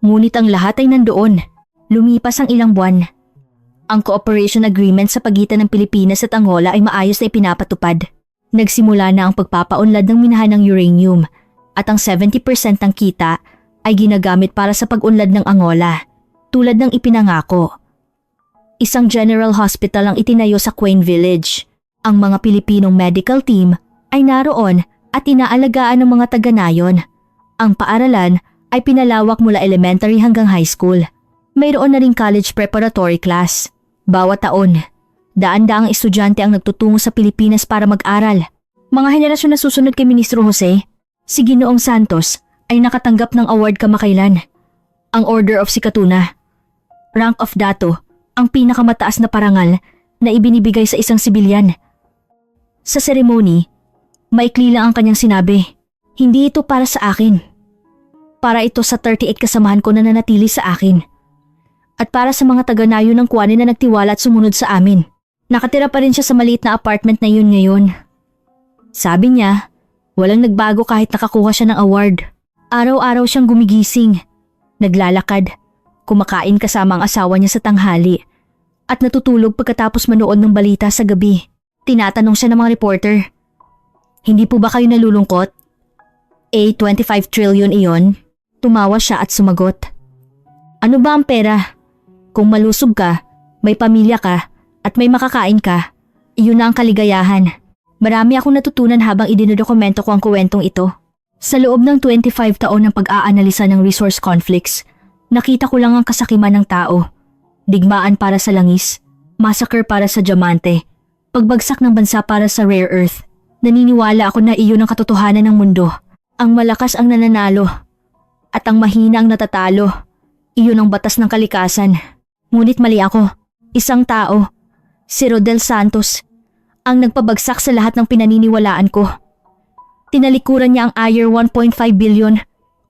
Ngunit ang lahat ay nandoon. Lumipas ang ilang buwan. Ang cooperation agreement sa pagitan ng Pilipinas at Angola ay maayos na ipinapatupad. Nagsimula na ang pagpapaunlad ng minahan ng uranium at ang 70% ng kita ay ginagamit para sa pag-unlad ng Angola. Tulad ng ipinangako. Isang general hospital ang itinayo sa Quain Village. Ang mga Pilipinong medical team ay naroon at inaalagaan ng mga taga-nayon. Ang paaralan ay pinalawak mula elementary hanggang high school. Mayroon na ring college preparatory class. Bawat taon, daan-daang estudyante ang nagtutungo sa Pilipinas para mag-aral. Mga henerasyon na susunod kay Ministro Jose, si Ginoong Santos ay nakatanggap ng award kamakailan, ang Order of Sikatuna. Rank of Dato, ang pinakamataas na parangal na ibinibigay sa isang sibilyan. Sa seremony, maikli lang ang kanyang sinabi, hindi ito para sa akin. Para ito sa 38 kasamahan ko na nanatili sa akin. At para sa mga taga-nayo ng Kuwanin na nagtiwala at sumunod sa amin. Nakatira pa rin siya sa maliit na apartment na yun ngayon. Sabi niya, walang nagbago kahit nakakuha siya ng award. Araw-araw siyang gumigising, naglalakad, kumakain kasama ang asawa niya sa tanghali, at natutulog pagkatapos manood ng balita sa gabi. Tinatanong siya ng mga reporter, hindi po ba kayo nalulungkot? 25 trillion iyon? Tumawa siya at sumagot, ano ba ang pera? Kung malusog ka, may pamilya ka, at may makakain ka, iyon na ang kaligayahan. Marami akong natutunan habang idinodokumento ko ang kuwentong ito. Sa loob ng 25 taon ng pag-aanalisa ng resource conflicts, nakita ko lang ang kasakiman ng tao. Digmaan para sa langis, massacre para sa diamante, pagbagsak ng bansa para sa rare earth. Naniniwala ako na iyon ang katotohanan ng mundo. Ang malakas ang nananalo, at ang mahina ang natatalo. Iyon ang batas ng kalikasan. Ngunit mali ako. Isang tao, si Rodel Santos, ang nagpabagsak sa lahat ng pinaniniwalaan ko. Tinalikuran niya ang Ayer 1.5 billion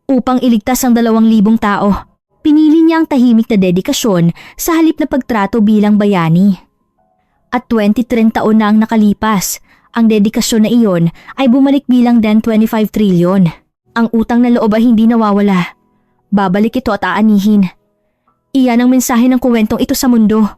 upang iligtas ang 2,000 tao. Pinili niya ang tahimik na dedikasyon sa halip na pagtrato bilang bayani. At 23 taon na ang nakalipas, ang dedikasyon na iyon ay bumalik bilang den 25 trillion. Ang utang na loob ay hindi nawawala. Babalik ito at aanihin. Iyan ang mensahe ng kuwentong ito sa mundo.